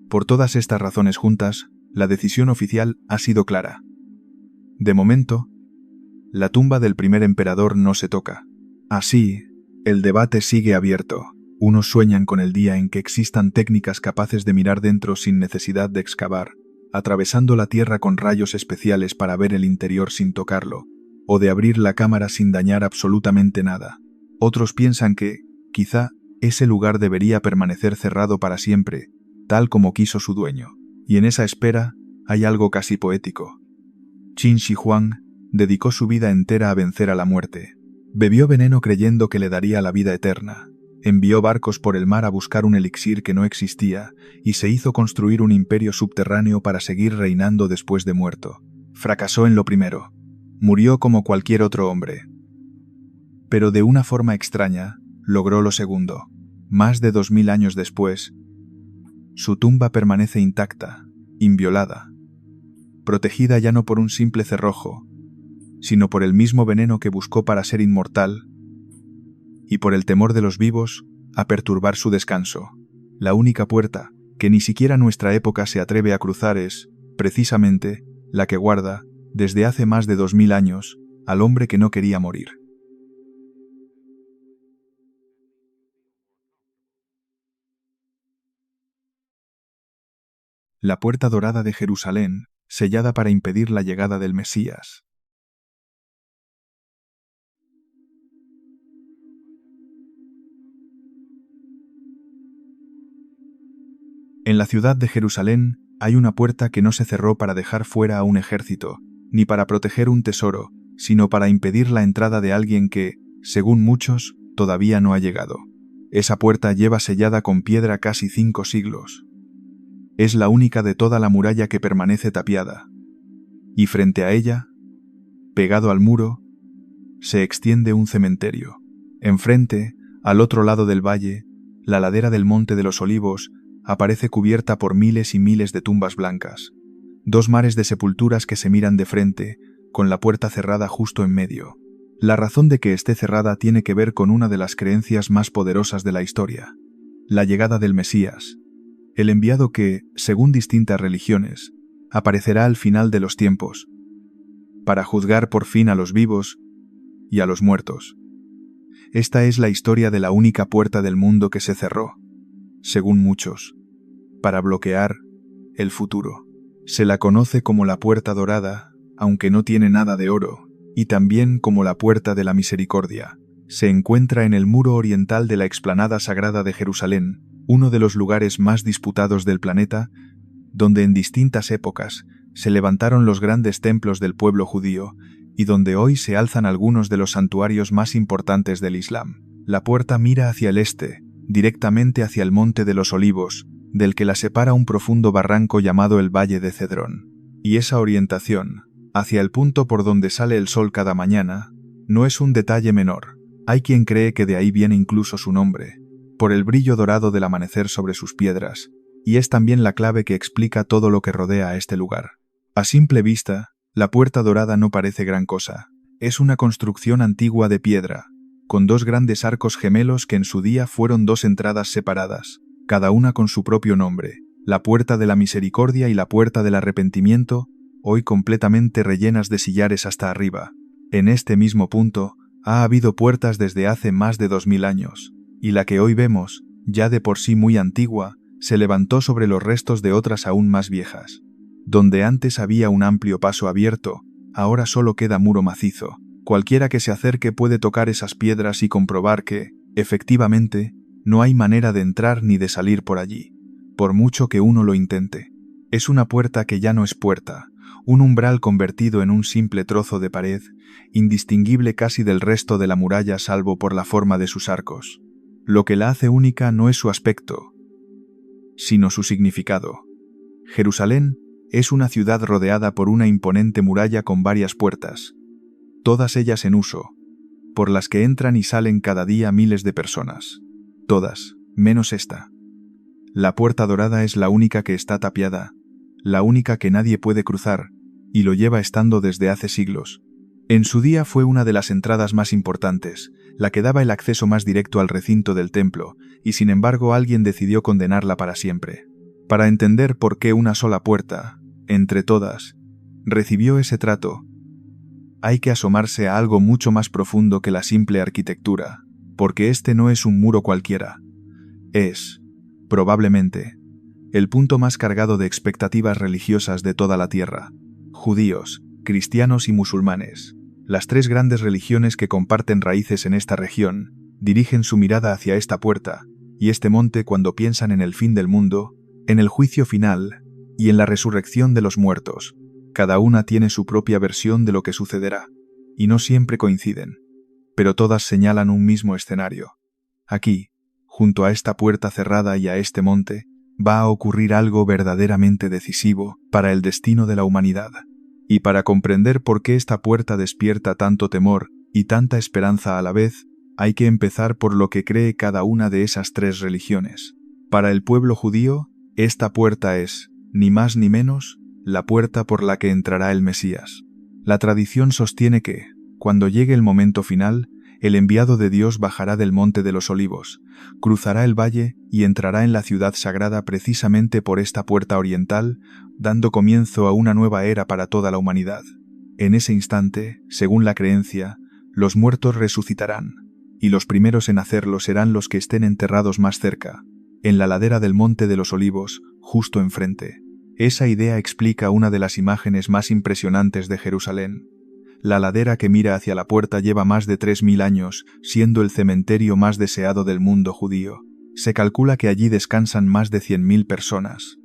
Por todas estas razones juntas, la decisión oficial ha sido clara. De momento, la tumba del primer emperador no se toca. Así, el debate sigue abierto. Unos sueñan con el día en que existan técnicas capaces de mirar dentro sin necesidad de excavar, atravesando la tierra con rayos especiales para ver el interior sin tocarlo, o de abrir la cámara sin dañar absolutamente nada. Otros piensan que, quizá, ese lugar debería permanecer cerrado para siempre, tal como quiso su dueño. Y en esa espera hay algo casi poético. Qin Shi Huang dedicó su vida entera a vencer a la muerte. Bebió veneno creyendo que le daría la vida eterna. Envió barcos por el mar a buscar un elixir que no existía y se hizo construir un imperio subterráneo para seguir reinando después de muerto. Fracasó en lo primero. Murió como cualquier otro hombre. Pero de una forma extraña, logró lo segundo. Más de 2000 años después, su tumba permanece intacta, inviolada, protegida ya no por un simple cerrojo, sino por el mismo veneno que buscó para ser inmortal, y por el temor de los vivos a perturbar su descanso. La única puerta que ni siquiera nuestra época se atreve a cruzar es, precisamente, la que guarda, desde hace más de 2000 años, al hombre que no quería morir. La puerta dorada de Jerusalén, sellada para impedir la llegada del Mesías. En la ciudad de Jerusalén hay una puerta que no se cerró para dejar fuera a un ejército, ni para proteger un tesoro, sino para impedir la entrada de alguien que, según muchos, todavía no ha llegado. Esa puerta lleva sellada con piedra casi 5 siglos. Es la única de toda la muralla que permanece tapiada. Y frente a ella, pegado al muro, se extiende un cementerio. Enfrente, al otro lado del valle, la ladera del Monte de los Olivos aparece cubierta por miles y miles de tumbas blancas. Dos mares de sepulturas que se miran de frente, con la puerta cerrada justo en medio. La razón de que esté cerrada tiene que ver con una de las creencias más poderosas de la historia: la llegada del Mesías, el enviado que, según distintas religiones, aparecerá al final de los tiempos, para juzgar por fin a los vivos y a los muertos. Esta es la historia de la única puerta del mundo que se cerró, según muchos, para bloquear el futuro. Se la conoce como la Puerta Dorada, aunque no tiene nada de oro, y también como la Puerta de la Misericordia. Se encuentra en el muro oriental de la explanada sagrada de Jerusalén, uno de los lugares más disputados del planeta, donde en distintas épocas se levantaron los grandes templos del pueblo judío y donde hoy se alzan algunos de los santuarios más importantes del Islam. La puerta mira hacia el este, directamente hacia el Monte de los Olivos, del que la separa un profundo barranco llamado el Valle de Cedrón. Y esa orientación, hacia el punto por donde sale el sol cada mañana, no es un detalle menor. Hay quien cree que de ahí viene incluso su nombre, por el brillo dorado del amanecer sobre sus piedras, y es también la clave que explica todo lo que rodea a este lugar. A simple vista, la Puerta Dorada no parece gran cosa. Es una construcción antigua de piedra, con dos grandes arcos gemelos que en su día fueron dos entradas separadas, cada una con su propio nombre, la Puerta de la Misericordia y la Puerta del Arrepentimiento, hoy completamente rellenas de sillares hasta arriba. En este mismo punto, ha habido puertas desde hace más de 2000 años, y la que hoy vemos, ya de por sí muy antigua, se levantó sobre los restos de otras aún más viejas. Donde antes había un amplio paso abierto, ahora solo queda muro macizo. Cualquiera que se acerque puede tocar esas piedras y comprobar que, efectivamente, no hay manera de entrar ni de salir por allí, por mucho que uno lo intente. Es una puerta que ya no es puerta, un umbral convertido en un simple trozo de pared, indistinguible casi del resto de la muralla salvo por la forma de sus arcos. Lo que la hace única no es su aspecto, sino su significado. Jerusalén es una ciudad rodeada por una imponente muralla con varias puertas, todas ellas en uso, por las que entran y salen cada día miles de personas. Todas, menos esta. La Puerta Dorada es la única que está tapiada, la única que nadie puede cruzar, y lo lleva estando desde hace siglos. En su día fue una de las entradas más importantes, la que daba el acceso más directo al recinto del templo, y sin embargo alguien decidió condenarla para siempre. Para entender por qué una sola puerta, entre todas, recibió ese trato, hay que asomarse a algo mucho más profundo que la simple arquitectura, porque este no es un muro cualquiera. Es, probablemente, el punto más cargado de expectativas religiosas de toda la tierra. Judíos, cristianos y musulmanes, las tres grandes religiones que comparten raíces en esta región, dirigen su mirada hacia esta puerta y este monte cuando piensan en el fin del mundo, en el juicio final y en la resurrección de los muertos. Cada una tiene su propia versión de lo que sucederá, y no siempre coinciden, pero todas señalan un mismo escenario. Aquí, junto a esta puerta cerrada y a este monte, va a ocurrir algo verdaderamente decisivo para el destino de la humanidad. Y para comprender por qué esta puerta despierta tanto temor y tanta esperanza a la vez, hay que empezar por lo que cree cada una de esas tres religiones. Para el pueblo judío, esta puerta es, ni más ni menos, la puerta por la que entrará el Mesías. La tradición sostiene que, cuando llegue el momento final, el enviado de Dios bajará del Monte de los Olivos, cruzará el valle y entrará en la ciudad sagrada precisamente por esta puerta oriental, dando comienzo a una nueva era para toda la humanidad. En ese instante, según la creencia, los muertos resucitarán, y los primeros en hacerlo serán los que estén enterrados más cerca, en la ladera del Monte de los Olivos, justo enfrente. Esa idea explica una de las imágenes más impresionantes de Jerusalén. La ladera que mira hacia la puerta lleva más de 3000 años, siendo el cementerio más deseado del mundo judío. Se calcula que allí descansan más de 100.000 personas,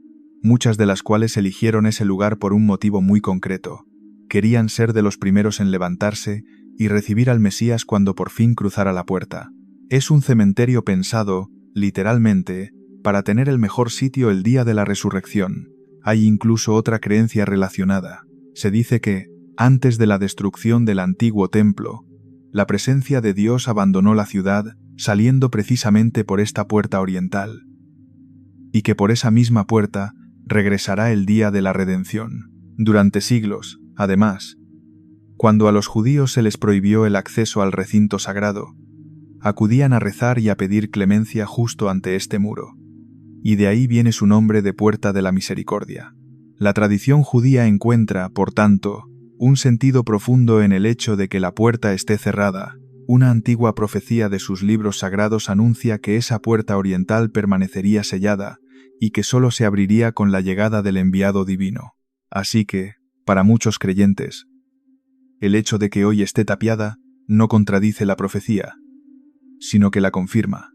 muchas de las cuales eligieron ese lugar por un motivo muy concreto. Querían ser de los primeros en levantarse y recibir al Mesías cuando por fin cruzara la puerta. Es un cementerio pensado, literalmente, para tener el mejor sitio el día de la resurrección. Hay incluso otra creencia relacionada. Se dice que, antes de la destrucción del antiguo templo, la presencia de Dios abandonó la ciudad, saliendo precisamente por esta puerta oriental. y que por esa misma puerta regresará el día de la redención. Durante siglos, además, cuando a los judíos se les prohibió el acceso al recinto sagrado, acudían a rezar y a pedir clemencia justo ante este muro, y de ahí viene su nombre de Puerta de la Misericordia. La tradición judía encuentra, por tanto, un sentido profundo en el hecho de que la puerta esté cerrada. Una antigua profecía de sus libros sagrados anuncia que esa puerta oriental permanecería sellada y que sólo se abriría con la llegada del enviado divino. Así que, para muchos creyentes, el hecho de que hoy esté tapiada no contradice la profecía, sino que la confirma.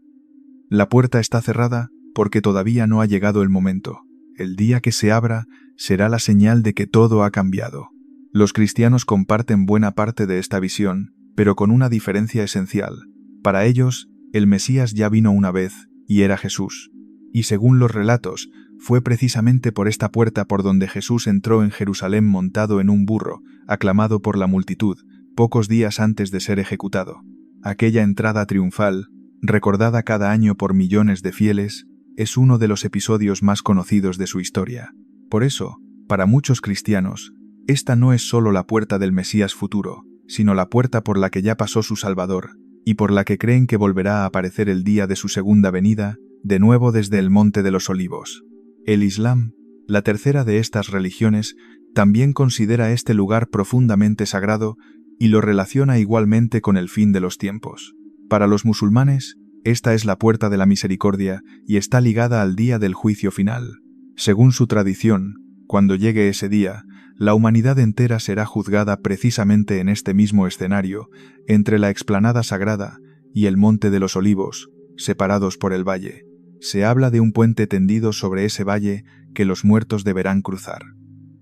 La puerta está cerrada porque todavía no ha llegado el momento. El día que se abra será la señal de que todo ha cambiado. Los cristianos comparten buena parte de esta visión, pero con una diferencia esencial. Para ellos, el Mesías ya vino una vez, y era Jesús. Y según los relatos, fue precisamente por esta puerta por donde Jesús entró en Jerusalén montado en un burro, aclamado por la multitud, pocos días antes de ser ejecutado. Aquella entrada triunfal, recordada cada año por millones de fieles, es uno de los episodios más conocidos de su historia. Por eso, para muchos cristianos, esta no es solo la puerta del Mesías futuro, sino la puerta por la que ya pasó su Salvador, y por la que creen que volverá a aparecer el día de su segunda venida, de nuevo desde el Monte de los Olivos. El Islam, la tercera de estas religiones, también considera este lugar profundamente sagrado y lo relaciona igualmente con el fin de los tiempos. Para los musulmanes, esta es la puerta de la misericordia y está ligada al día del juicio final. Según su tradición, cuando llegue ese día, la humanidad entera será juzgada precisamente en este mismo escenario, entre la explanada sagrada y el Monte de los Olivos, separados por el valle. Se habla de un puente tendido sobre ese valle que los muertos deberán cruzar.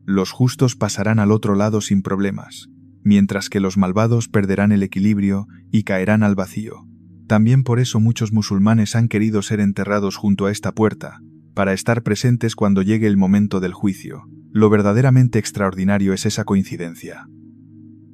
Los justos pasarán al otro lado sin problemas, mientras que los malvados perderán el equilibrio y caerán al vacío. También por eso muchos musulmanes han querido ser enterrados junto a esta puerta, para estar presentes cuando llegue el momento del juicio. Lo verdaderamente extraordinario es esa coincidencia.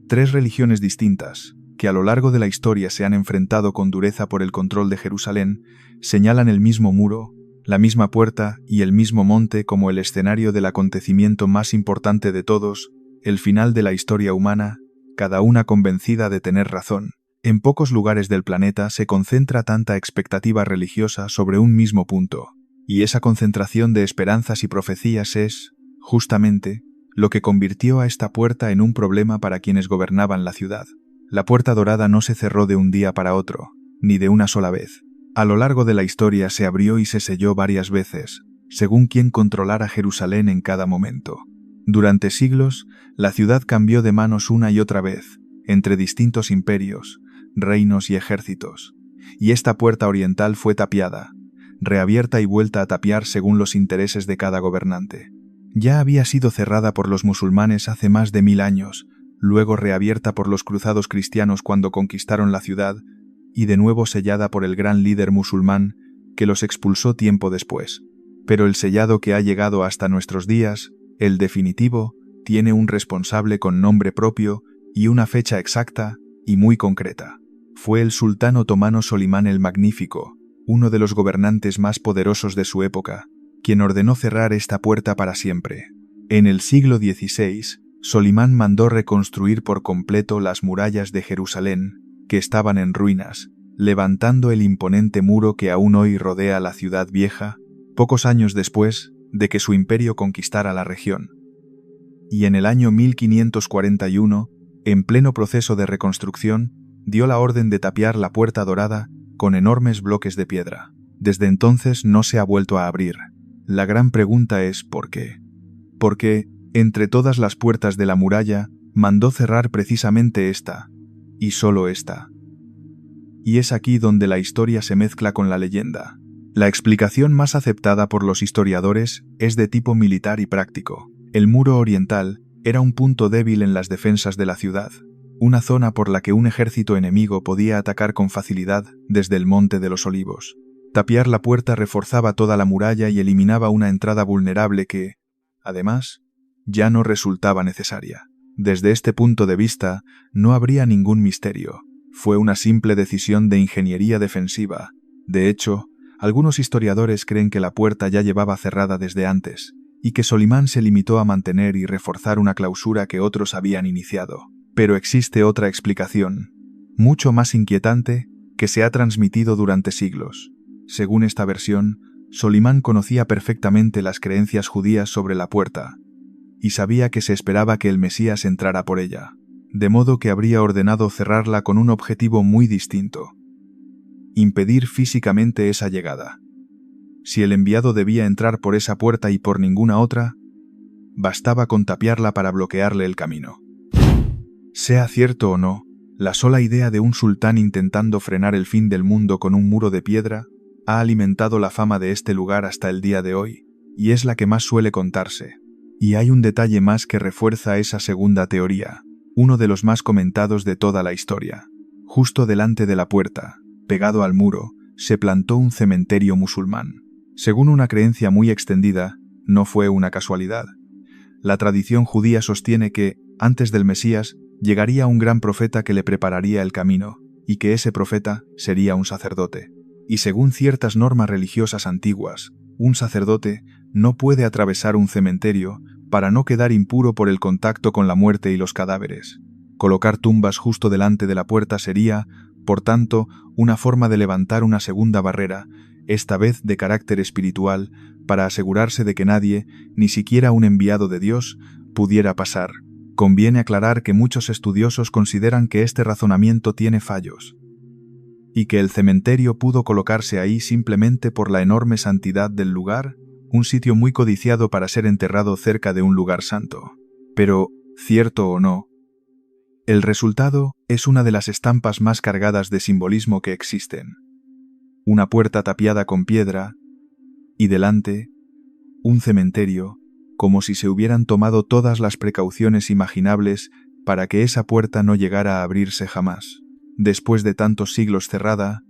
Tres religiones distintas, que a lo largo de la historia se han enfrentado con dureza por el control de Jerusalén, señalan el mismo muro, la misma puerta y el mismo monte como el escenario del acontecimiento más importante de todos, el final de la historia humana, cada una convencida de tener razón. En pocos lugares del planeta se concentra tanta expectativa religiosa sobre un mismo punto, y esa concentración de esperanzas y profecías es, justamente, lo que convirtió a esta puerta en un problema para quienes gobernaban la ciudad. La puerta dorada no se cerró de un día para otro, ni de una sola vez. A lo largo de la historia se abrió y se selló varias veces, según quien controlara Jerusalén en cada momento. Durante siglos, la ciudad cambió de manos una y otra vez, entre distintos imperios, reinos y ejércitos, y esta puerta oriental fue tapiada, reabierta y vuelta a tapiar según los intereses de cada gobernante. Ya había sido cerrada por los musulmanes hace más de 1000 años, luego reabierta por los cruzados cristianos cuando conquistaron la ciudad, y de nuevo sellada por el gran líder musulmán que los expulsó tiempo después. Pero el sellado que ha llegado hasta nuestros días, el definitivo, tiene un responsable con nombre propio y una fecha exacta y muy concreta. Fue el sultán otomano Solimán el Magnífico, uno de los gobernantes más poderosos de su época, quien ordenó cerrar esta puerta para siempre. En el siglo XVI, Solimán mandó reconstruir por completo las murallas de Jerusalén, que estaban en ruinas, levantando el imponente muro que aún hoy rodea la ciudad vieja, pocos años después de que su imperio conquistara la región. Y en el año 1541, en pleno proceso de reconstrucción, dio la orden de tapiar la puerta dorada con enormes bloques de piedra. Desde entonces no se ha vuelto a abrir. La gran pregunta es ¿por qué? Porque, entre todas las puertas de la muralla, mandó cerrar precisamente esta, y solo esta. Y es aquí donde la historia se mezcla con la leyenda. La explicación más aceptada por los historiadores es de tipo militar y práctico. El muro oriental era un punto débil en las defensas de la ciudad, una zona por la que un ejército enemigo podía atacar con facilidad desde el Monte de los Olivos. Tapiar la puerta reforzaba toda la muralla y eliminaba una entrada vulnerable que, además, ya no resultaba necesaria. Desde este punto de vista, no habría ningún misterio. Fue una simple decisión de ingeniería defensiva. De hecho, Algunos historiadores creen que la puerta ya llevaba cerrada desde antes, y que Solimán se limitó a mantener y reforzar una clausura que otros habían iniciado. Pero existe otra explicación, mucho más inquietante, que se ha transmitido durante siglos. Según esta versión, Solimán conocía perfectamente las creencias judías sobre la puerta, y sabía que se esperaba que el Mesías entrara por ella, de modo que habría ordenado cerrarla con un objetivo muy distinto: impedir físicamente esa llegada. Si el enviado debía entrar por esa puerta y por ninguna otra, bastaba con tapiarla para bloquearle el camino. Sea cierto o no, la sola idea de un sultán intentando frenar el fin del mundo con un muro de piedra ha alimentado la fama de este lugar hasta el día de hoy, y es la que más suele contarse. Y hay un detalle más que refuerza esa segunda teoría, uno de los más comentados de toda la historia. Justo delante de la puerta, pegado al muro, se plantó un cementerio musulmán. Según una creencia muy extendida, no fue una casualidad. La tradición judía sostiene que, antes del Mesías, llegaría un gran profeta que le prepararía el camino, y que ese profeta sería un sacerdote. Y según ciertas normas religiosas antiguas, un sacerdote no puede atravesar un cementerio para no quedar impuro por el contacto con la muerte y los cadáveres. Colocar tumbas justo delante de la puerta sería, por tanto, una forma de levantar una segunda barrera, esta vez de carácter espiritual, para asegurarse de que nadie, ni siquiera un enviado de Dios, pudiera pasar. Conviene aclarar que muchos estudiosos consideran que este razonamiento tiene fallos, y que el cementerio pudo colocarse ahí simplemente por la enorme santidad del lugar, un sitio muy codiciado para ser enterrado cerca de un lugar santo. Pero, cierto o no, el resultado es una de las estampas más cargadas de simbolismo que existen. Una puerta tapiada con piedra, y delante, un cementerio, como si se hubieran tomado todas las precauciones imaginables para que esa puerta no llegara a abrirse jamás. Después de tantos siglos cerrada,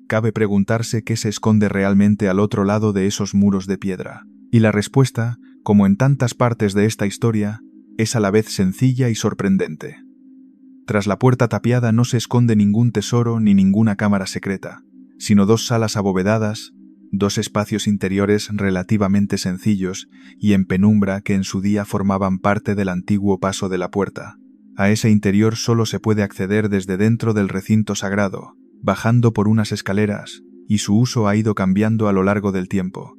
cabe preguntarse qué se esconde realmente al otro lado de esos muros de piedra. Y la respuesta, como en tantas partes de esta historia, es a la vez sencilla y sorprendente. Tras la puerta tapiada no se esconde ningún tesoro ni ninguna cámara secreta, sino dos salas abovedadas, dos espacios interiores relativamente sencillos y en penumbra que en su día formaban parte del antiguo paso de la puerta. A ese interior solo se puede acceder desde dentro del recinto sagrado, bajando por unas escaleras, y su uso ha ido cambiando a lo largo del tiempo.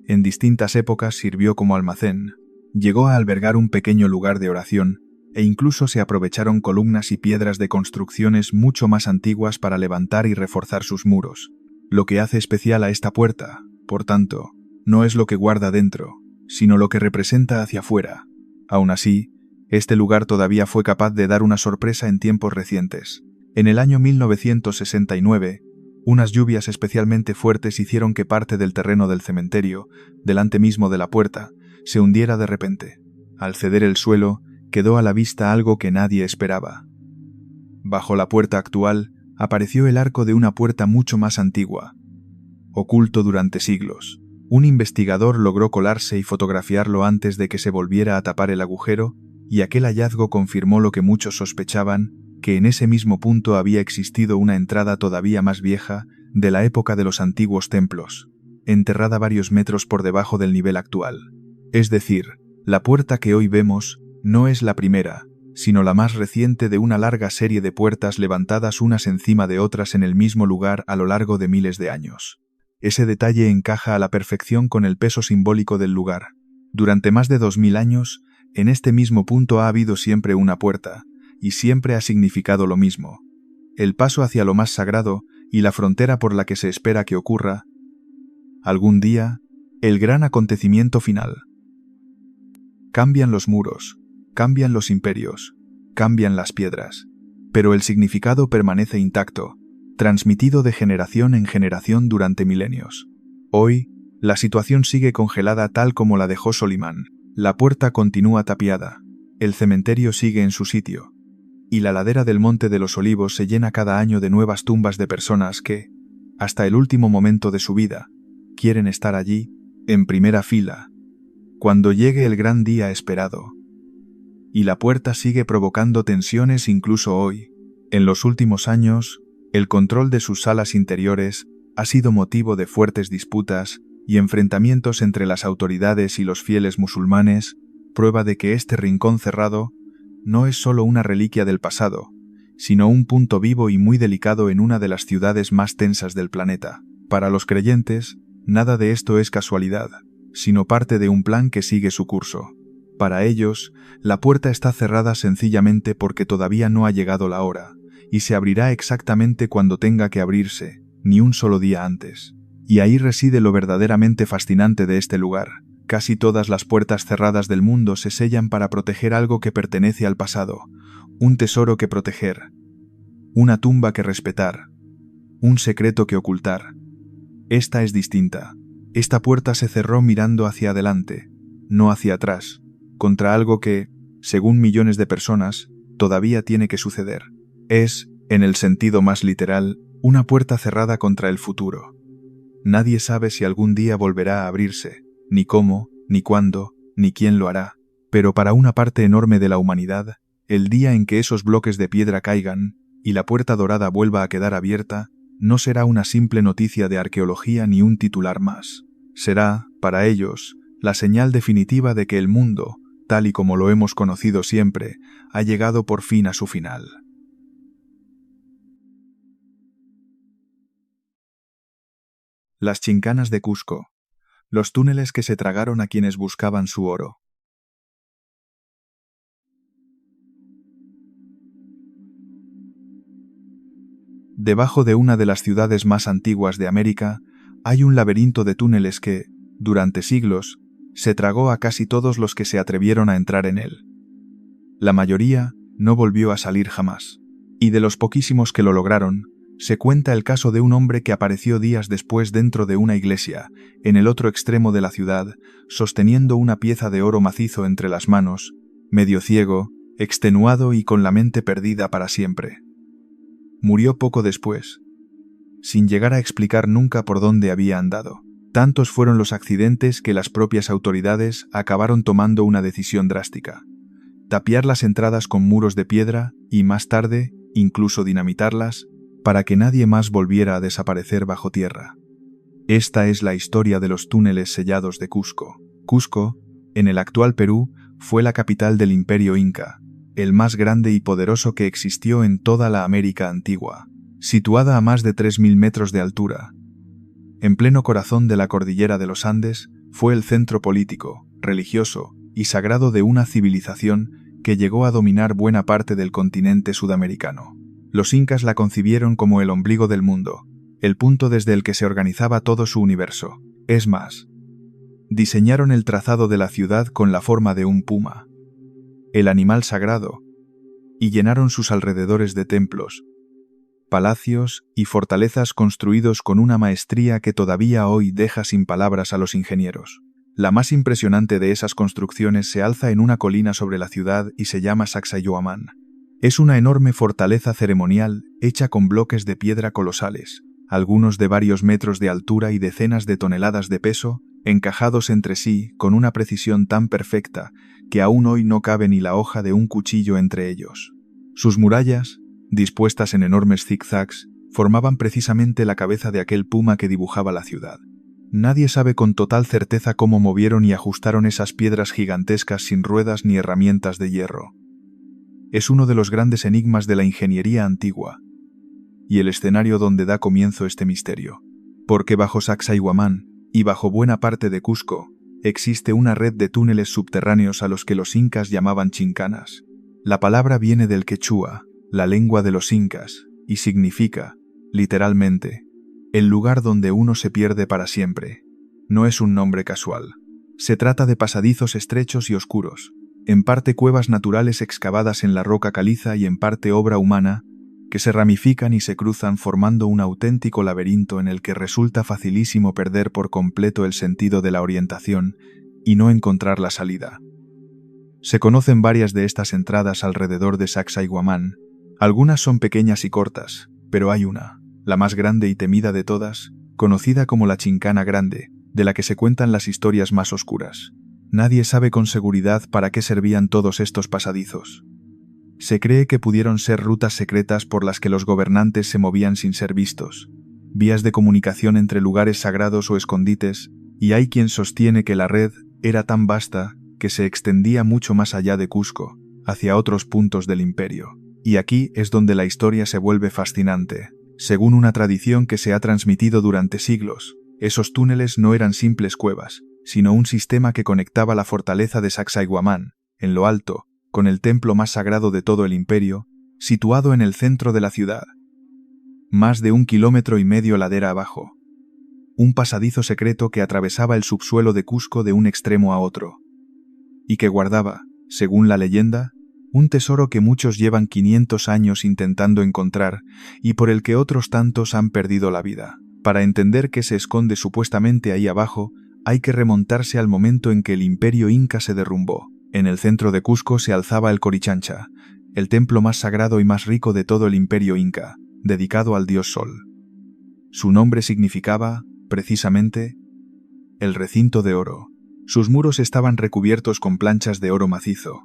En distintas épocas sirvió como almacén, llegó a albergar un pequeño lugar de oración, e incluso se aprovecharon columnas y piedras de construcciones mucho más antiguas para levantar y reforzar sus muros. Lo que hace especial a esta puerta, por tanto, no es lo que guarda dentro, sino lo que representa hacia afuera. Aún así, este lugar todavía fue capaz de dar una sorpresa en tiempos recientes. En el año 1969, unas lluvias especialmente fuertes hicieron que parte del terreno del cementerio, delante mismo de la puerta, se hundiera de repente. Al ceder el suelo, quedó a la vista algo que nadie esperaba. Bajo la puerta actual, apareció el arco de una puerta mucho más antigua, oculto durante siglos. Un investigador logró colarse y fotografiarlo antes de que se volviera a tapar el agujero, y aquel hallazgo confirmó lo que muchos sospechaban, que en ese mismo punto había existido una entrada todavía más vieja, de la época de los antiguos templos, enterrada varios metros por debajo del nivel actual. Es decir, la puerta que hoy vemos no es la primera, sino la más reciente de una larga serie de puertas levantadas unas encima de otras en el mismo lugar a lo largo de miles de años. Ese detalle encaja a la perfección con el peso simbólico del lugar. Durante más de 2000 años, en este mismo punto ha habido siempre una puerta, y siempre ha significado lo mismo: el paso hacia lo más sagrado y la frontera por la que se espera que ocurra, algún día, el gran acontecimiento final. Cambian los muros, cambian los imperios, cambian las piedras, pero el significado permanece intacto, transmitido de generación en generación durante milenios. Hoy, la situación sigue congelada tal como la dejó Solimán. La puerta continúa tapiada, el cementerio sigue en su sitio, y la ladera del Monte de los Olivos se llena cada año de nuevas tumbas de personas que, hasta el último momento de su vida, quieren estar allí, en primera fila, cuando llegue el gran día esperado. Y la puerta sigue provocando tensiones incluso hoy. En los últimos años, el control de sus salas interiores ha sido motivo de fuertes disputas y enfrentamientos entre las autoridades y los fieles musulmanes, prueba de que este rincón cerrado no es solo una reliquia del pasado, sino un punto vivo y muy delicado en una de las ciudades más tensas del planeta. Para los creyentes, nada de esto es casualidad, sino parte de un plan que sigue su curso. Para ellos, la puerta está cerrada sencillamente porque todavía no ha llegado la hora, y se abrirá exactamente cuando tenga que abrirse, ni un solo día antes. Y ahí reside lo verdaderamente fascinante de este lugar. Casi todas las puertas cerradas del mundo se sellan para proteger algo que pertenece al pasado, un tesoro que proteger, una tumba que respetar, un secreto que ocultar. Esta es distinta. Esta puerta se cerró mirando hacia adelante, no hacia atrás, contra algo que, según millones de personas, todavía tiene que suceder. Es, en el sentido más literal, una puerta cerrada contra el futuro. Nadie sabe si algún día volverá a abrirse, ni cómo, ni cuándo, ni quién lo hará, pero para una parte enorme de la humanidad, el día en que esos bloques de piedra caigan y la puerta dorada vuelva a quedar abierta, no será una simple noticia de arqueología ni un titular más. Será, para ellos, la señal definitiva de que el mundo, tal y como lo hemos conocido siempre, ha llegado por fin a su final. Las chincanas de Cusco, los túneles que se tragaron a quienes buscaban su oro. Debajo de una de las ciudades más antiguas de América, hay un laberinto de túneles que, durante siglos, se tragó a casi todos los que se atrevieron a entrar en él. La mayoría no volvió a salir jamás, y de los poquísimos que lo lograron, se cuenta el caso de un hombre que apareció días después dentro de una iglesia, en el otro extremo de la ciudad, sosteniendo una pieza de oro macizo entre las manos, medio ciego, extenuado y con la mente perdida para siempre. Murió poco después, sin llegar a explicar nunca por dónde había andado. Tantos fueron los accidentes que las propias autoridades acabaron tomando una decisión drástica: tapiar las entradas con muros de piedra y, más tarde, incluso dinamitarlas, para que nadie más volviera a desaparecer bajo tierra. Esta es la historia de los túneles sellados de Cusco. Cusco, en el actual Perú, fue la capital del Imperio Inca, el más grande y poderoso que existió en toda la América antigua, situada a más de 3.000 metros de altura. En pleno corazón de la cordillera de los Andes, fue el centro político, religioso y sagrado de una civilización que llegó a dominar buena parte del continente sudamericano. Los incas la concibieron como el ombligo del mundo, el punto desde el que se organizaba todo su universo. Es más, diseñaron el trazado de la ciudad con la forma de un puma, el animal sagrado, y llenaron sus alrededores de templos, palacios y fortalezas construidos con una maestría que todavía hoy deja sin palabras a los ingenieros. La más impresionante de esas construcciones se alza en una colina sobre la ciudad y se llama Sacsayhuamán. Es una enorme fortaleza ceremonial hecha con bloques de piedra colosales, algunos de varios metros de altura y decenas de toneladas de peso, encajados entre sí con una precisión tan perfecta que aún hoy no cabe ni la hoja de un cuchillo entre ellos. Sus murallas, dispuestas en enormes zigzags, formaban precisamente la cabeza de aquel puma que dibujaba la ciudad. Nadie sabe con total certeza cómo movieron y ajustaron esas piedras gigantescas sin ruedas ni herramientas de hierro. Es uno de los grandes enigmas de la ingeniería antigua, y el escenario donde da comienzo este misterio. Porque bajo Sacsayhuamán, y bajo buena parte de Cusco, existe una red de túneles subterráneos a los que los incas llamaban chincanas. La palabra viene del quechua, la lengua de los incas, y significa, literalmente, el lugar donde uno se pierde para siempre. No es un nombre casual. Se trata de pasadizos estrechos y oscuros, en parte cuevas naturales excavadas en la roca caliza y en parte obra humana, que se ramifican y se cruzan formando un auténtico laberinto en el que resulta facilísimo perder por completo el sentido de la orientación y no encontrar la salida. Se conocen varias de estas entradas alrededor de Sacsayhuamán. Algunas son pequeñas y cortas, pero hay una, la más grande y temida de todas, conocida como la Chincana Grande, de la que se cuentan las historias más oscuras. Nadie sabe con seguridad para qué servían todos estos pasadizos. Se cree que pudieron ser rutas secretas por las que los gobernantes se movían sin ser vistos, vías de comunicación entre lugares sagrados o escondites, y hay quien sostiene que la red era tan vasta que se extendía mucho más allá de Cusco, hacia otros puntos del imperio. Y aquí es donde la historia se vuelve fascinante. Según una tradición que se ha transmitido durante siglos, esos túneles no eran simples cuevas, sino un sistema que conectaba la fortaleza de Sacsayhuamán, en lo alto, con el templo más sagrado de todo el imperio, situado en el centro de la ciudad. Más de 1,5 kilómetros ladera abajo. Un pasadizo secreto que atravesaba el subsuelo de Cusco de un extremo a otro. Y que guardaba, según la leyenda, un tesoro que muchos llevan 500 años intentando encontrar y por el que otros tantos han perdido la vida. Para entender qué se esconde supuestamente ahí abajo, hay que remontarse al momento en que el imperio inca se derrumbó. En el centro de Cusco se alzaba el Corichancha, el templo más sagrado y más rico de todo el imperio inca, dedicado al dios Sol. Su nombre significaba, precisamente, el recinto de oro. Sus muros estaban recubiertos con planchas de oro macizo.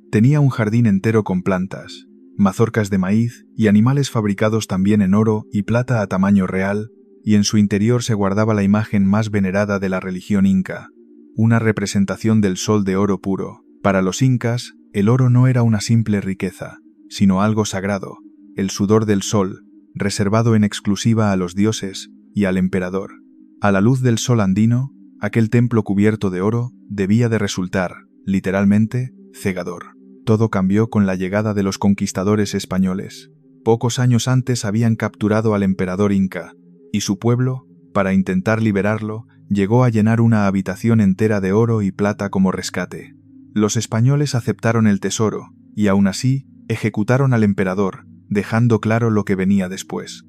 Tenía un jardín entero con plantas, mazorcas de maíz y animales fabricados también en oro y plata a tamaño real, y en su interior se guardaba la imagen más venerada de la religión inca, una representación del sol de oro puro. Para los incas, el oro no era una simple riqueza, sino algo sagrado, el sudor del sol, reservado en exclusiva a los dioses y al emperador. A la luz del sol andino, aquel templo cubierto de oro debía de resultar, literalmente, cegador. Todo cambió con la llegada de los conquistadores españoles. Pocos años antes habían capturado al emperador inca, y su pueblo, para intentar liberarlo, llegó a llenar una habitación entera de oro y plata como rescate. Los españoles aceptaron el tesoro, y aún así, ejecutaron al emperador, dejando claro lo que venía después.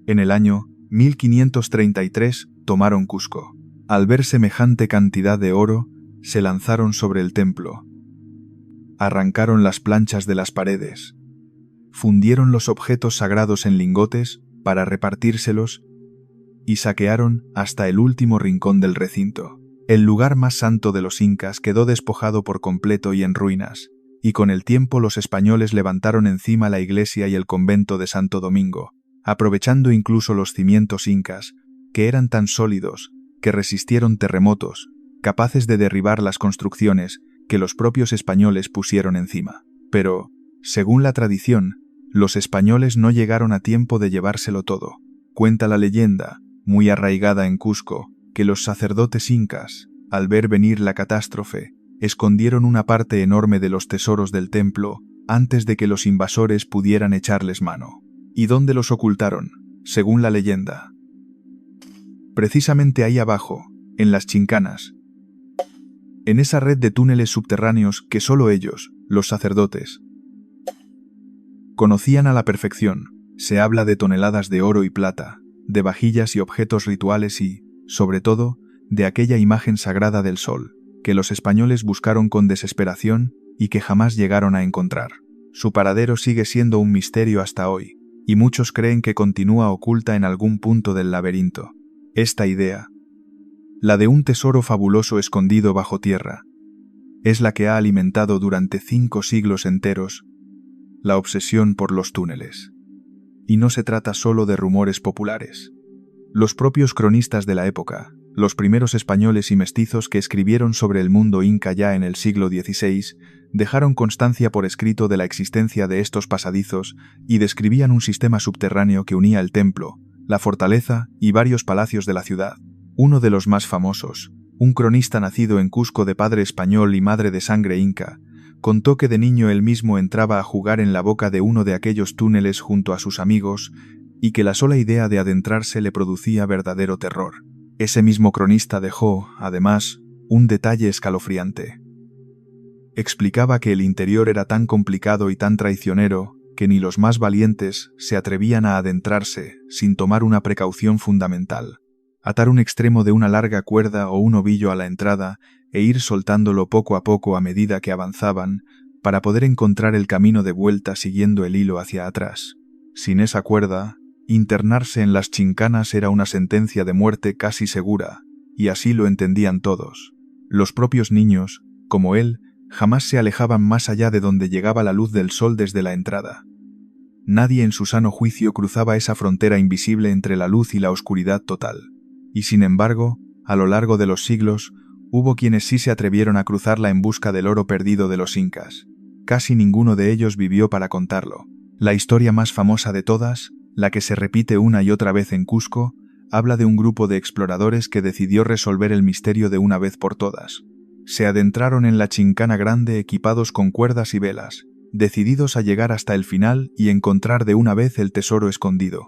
En el año 1533 tomaron Cusco. Al ver semejante cantidad de oro, se lanzaron sobre el templo. Arrancaron las planchas de las paredes. Fundieron los objetos sagrados en lingotes para repartírselos y saquearon hasta el último rincón del recinto. El lugar más santo de los incas quedó despojado por completo y en ruinas, y con el tiempo los españoles levantaron encima la iglesia y el convento de Santo Domingo, aprovechando incluso los cimientos incas, que eran tan sólidos que resistieron terremotos, capaces de derribar las construcciones que los propios españoles pusieron encima. Pero, según la tradición, los españoles no llegaron a tiempo de llevárselo todo. Cuenta la leyenda, muy arraigada en Cusco, que los sacerdotes incas, al ver venir la catástrofe, escondieron una parte enorme de los tesoros del templo antes de que los invasores pudieran echarles mano. ¿Y dónde los ocultaron? Según la leyenda. Precisamente ahí abajo, en las Chincanas. En esa red de túneles subterráneos que solo ellos, los sacerdotes, conocían a la perfección. Se habla de toneladas de oro y plata, de vajillas y objetos rituales y, sobre todo, de aquella imagen sagrada del sol, que los españoles buscaron con desesperación y que jamás llegaron a encontrar. Su paradero sigue siendo un misterio hasta hoy, y muchos creen que continúa oculta en algún punto del laberinto. Esta idea, la de un tesoro fabuloso escondido bajo tierra, es la que ha alimentado durante 5 siglos enteros la obsesión por los túneles. Y no se trata solo de rumores populares. Los propios cronistas de la época, los primeros españoles y mestizos que escribieron sobre el mundo inca ya en el siglo XVI, dejaron constancia por escrito de la existencia de estos pasadizos y describían un sistema subterráneo que unía el templo, la fortaleza y varios palacios de la ciudad. Uno de los más famosos, un cronista nacido en Cusco de padre español y madre de sangre inca, contó que de niño él mismo entraba a jugar en la boca de uno de aquellos túneles junto a sus amigos y que la sola idea de adentrarse le producía verdadero terror. Ese mismo cronista dejó, además, un detalle escalofriante. Explicaba que el interior era tan complicado y tan traicionero que ni los más valientes se atrevían a adentrarse sin tomar una precaución fundamental: atar un extremo de una larga cuerda o un ovillo a la entrada e ir soltándolo poco a poco a medida que avanzaban para poder encontrar el camino de vuelta siguiendo el hilo hacia atrás. Sin esa cuerda, internarse en las Chincanas era una sentencia de muerte casi segura, y así lo entendían todos. Los propios niños, como él, jamás se alejaban más allá de donde llegaba la luz del sol desde la entrada. Nadie en su sano juicio cruzaba esa frontera invisible entre la luz y la oscuridad total. Y sin embargo, a lo largo de los siglos, hubo quienes sí se atrevieron a cruzarla en busca del oro perdido de los incas. Casi ninguno de ellos vivió para contarlo. La historia más famosa de todas, la que se repite una y otra vez en Cusco, habla de un grupo de exploradores que decidió resolver el misterio de una vez por todas. Se adentraron en la Chincana Grande equipados con cuerdas y velas, decididos a llegar hasta el final y encontrar de una vez el tesoro escondido.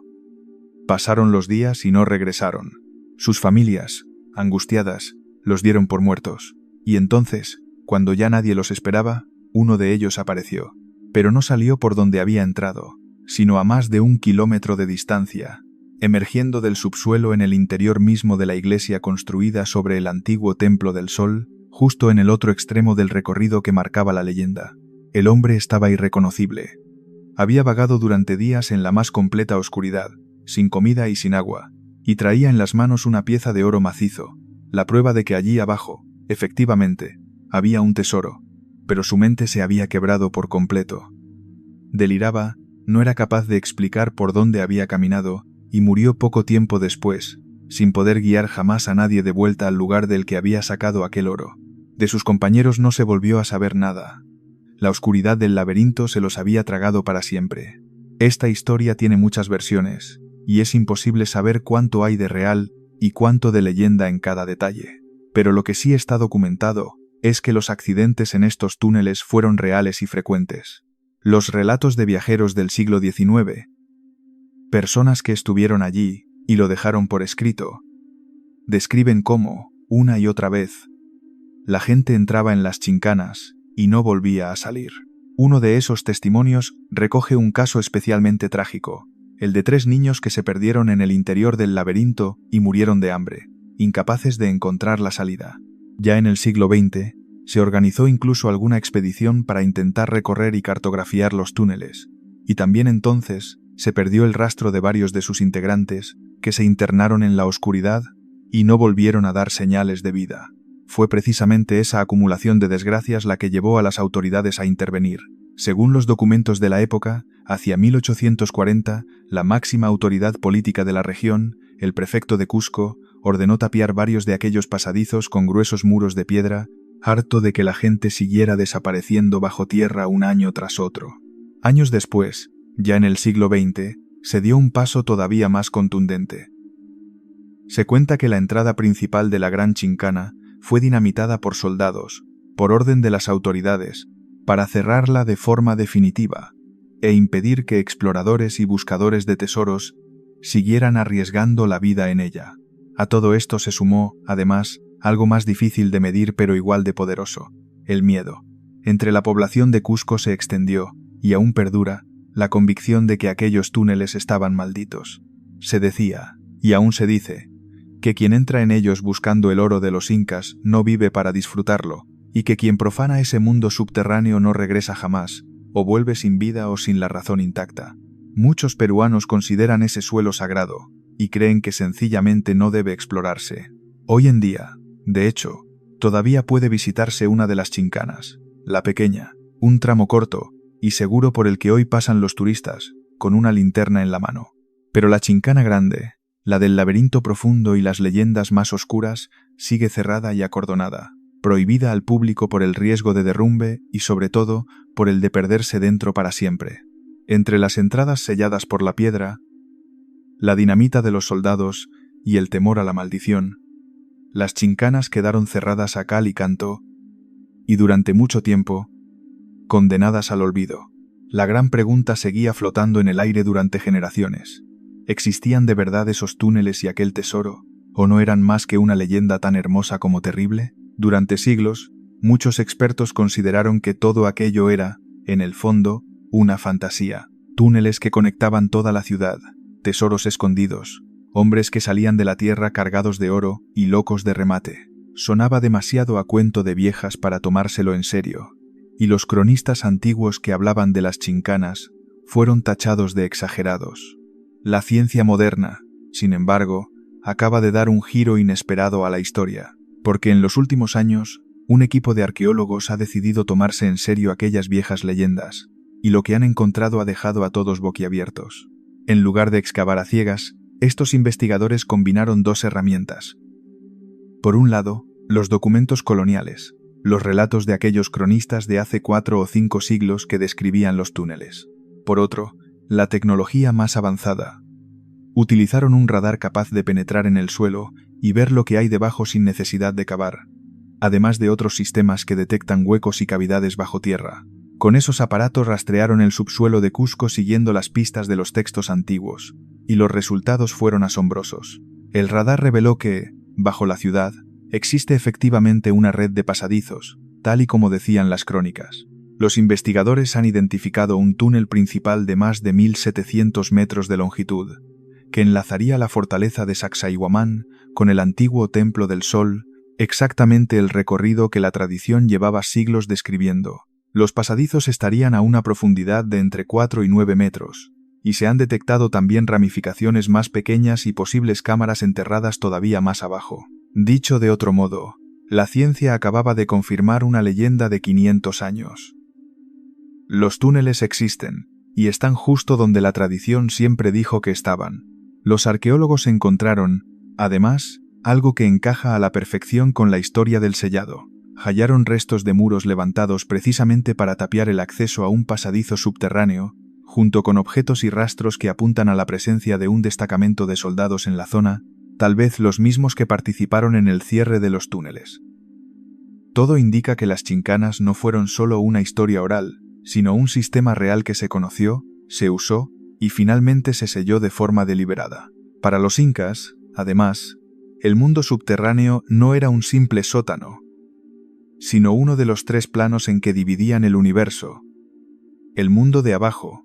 Pasaron los días y no regresaron. Sus familias, angustiadas, los dieron por muertos. Y entonces, cuando ya nadie los esperaba, uno de ellos apareció. Pero no salió por donde había entrado, sino a más de 1 kilómetro de distancia, emergiendo del subsuelo en el interior mismo de la iglesia construida sobre el antiguo Templo del Sol, justo en el otro extremo del recorrido que marcaba la leyenda. El hombre estaba irreconocible. Había vagado durante días en la más completa oscuridad, sin comida y sin agua, y traía en las manos una pieza de oro macizo, la prueba de que allí abajo, efectivamente, había un tesoro, pero su mente se había quebrado por completo. Deliraba, no era capaz de explicar por dónde había caminado, y murió poco tiempo después, sin poder guiar jamás a nadie de vuelta al lugar del que había sacado aquel oro. De sus compañeros no se volvió a saber nada. La oscuridad del laberinto se los había tragado para siempre. Esta historia tiene muchas versiones, y es imposible saber cuánto hay de real y cuánto de leyenda en cada detalle. Pero lo que sí está documentado es que los accidentes en estos túneles fueron reales y frecuentes. Los relatos de viajeros del siglo XIX, personas que estuvieron allí y lo dejaron por escrito, describen cómo, una y otra vez, la gente entraba en las chincanas y no volvía a salir. Uno de esos testimonios recoge un caso especialmente trágico, el de 3 niños que se perdieron en el interior del laberinto y murieron de hambre, incapaces de encontrar la salida. Ya en el siglo XX, se organizó incluso alguna expedición para intentar recorrer y cartografiar los túneles, y también entonces se perdió el rastro de varios de sus integrantes que se internaron en la oscuridad y no volvieron a dar señales de vida. Fue precisamente esa acumulación de desgracias la que llevó a las autoridades a intervenir. Según los documentos de la época, hacia 1840, la máxima autoridad política de la región, el prefecto de Cusco, ordenó tapiar varios de aquellos pasadizos con gruesos muros de piedra, harto de que la gente siguiera desapareciendo bajo tierra un año tras otro. Años después, ya en el siglo XX, se dio un paso todavía más contundente. Se cuenta que la entrada principal de la Gran Chincana fue dinamitada por soldados, por orden de las autoridades, para cerrarla de forma definitiva e impedir que exploradores y buscadores de tesoros siguieran arriesgando la vida en ella. A todo esto se sumó, además, algo más difícil de medir pero igual de poderoso: el miedo. Entre la población de Cusco se extendió, y aún perdura, la convicción de que aquellos túneles estaban malditos. Se decía, y aún se dice, que quien entra en ellos buscando el oro de los incas no vive para disfrutarlo, y que quien profana ese mundo subterráneo no regresa jamás, o vuelve sin vida o sin la razón intacta. Muchos peruanos consideran ese suelo sagrado, y creen que sencillamente no debe explorarse. Hoy en día, de hecho, todavía puede visitarse una de las chincanas, la pequeña, un tramo corto y seguro por el que hoy pasan los turistas, con una linterna en la mano. Pero la Chincana Grande, la del laberinto profundo y las leyendas más oscuras, sigue cerrada y acordonada, prohibida al público por el riesgo de derrumbe y sobre todo por el de perderse dentro para siempre. Entre las entradas selladas por la piedra, la dinamita de los soldados y el temor a la maldición, las chincanas quedaron cerradas a cal y canto, y durante mucho tiempo, condenadas al olvido. La gran pregunta seguía flotando en el aire durante generaciones. ¿Existían de verdad esos túneles y aquel tesoro, o no eran más que una leyenda tan hermosa como terrible? Durante siglos, muchos expertos consideraron que todo aquello era, en el fondo, una fantasía. Túneles que conectaban toda la ciudad, tesoros escondidos, hombres que salían de la tierra cargados de oro y locos de remate. Sonaba demasiado a cuento de viejas para tomárselo en serio, y los cronistas antiguos que hablaban de las chincanas fueron tachados de exagerados. La ciencia moderna, sin embargo, acaba de dar un giro inesperado a la historia, porque en los últimos años, un equipo de arqueólogos ha decidido tomarse en serio aquellas viejas leyendas. y lo que han encontrado ha dejado a todos boquiabiertos. En lugar de excavar a ciegas, estos investigadores combinaron dos herramientas. Por un lado, los documentos coloniales, los relatos de aquellos cronistas de hace 4 o 5 siglos que describían los túneles. Por otro, la tecnología más avanzada. Utilizaron un radar capaz de penetrar en el suelo y ver lo que hay debajo sin necesidad de cavar, además de otros sistemas que detectan huecos y cavidades bajo tierra. Con esos aparatos rastrearon el subsuelo de Cusco siguiendo las pistas de los textos antiguos, y los resultados fueron asombrosos. El radar reveló que, bajo la ciudad, existe efectivamente una red de pasadizos, tal y como decían las crónicas. Los investigadores han identificado un túnel principal de más de 1.700 metros de longitud, que enlazaría la fortaleza de Sacsayhuamán con el antiguo Templo del Sol, exactamente el recorrido que la tradición llevaba siglos describiendo. Los pasadizos estarían a una profundidad de entre 4 y 9 metros, y se han detectado también ramificaciones más pequeñas y posibles cámaras enterradas todavía más abajo. Dicho de otro modo, la ciencia acababa de confirmar una leyenda de 500 años. Los túneles existen, y están justo donde la tradición siempre dijo que estaban. Los arqueólogos encontraron, además, algo que encaja a la perfección con la historia del sellado. Hallaron restos de muros levantados precisamente para tapiar el acceso a un pasadizo subterráneo, junto con objetos y rastros que apuntan a la presencia de un destacamento de soldados en la zona, tal vez los mismos que participaron en el cierre de los túneles. Todo indica que las chincanas no fueron solo una historia oral, sino un sistema real que se conoció, se usó y finalmente se selló de forma deliberada. Para los incas, además, el mundo subterráneo no era un simple sótano, sino uno de los 3 planos en que dividían el universo. El mundo de abajo,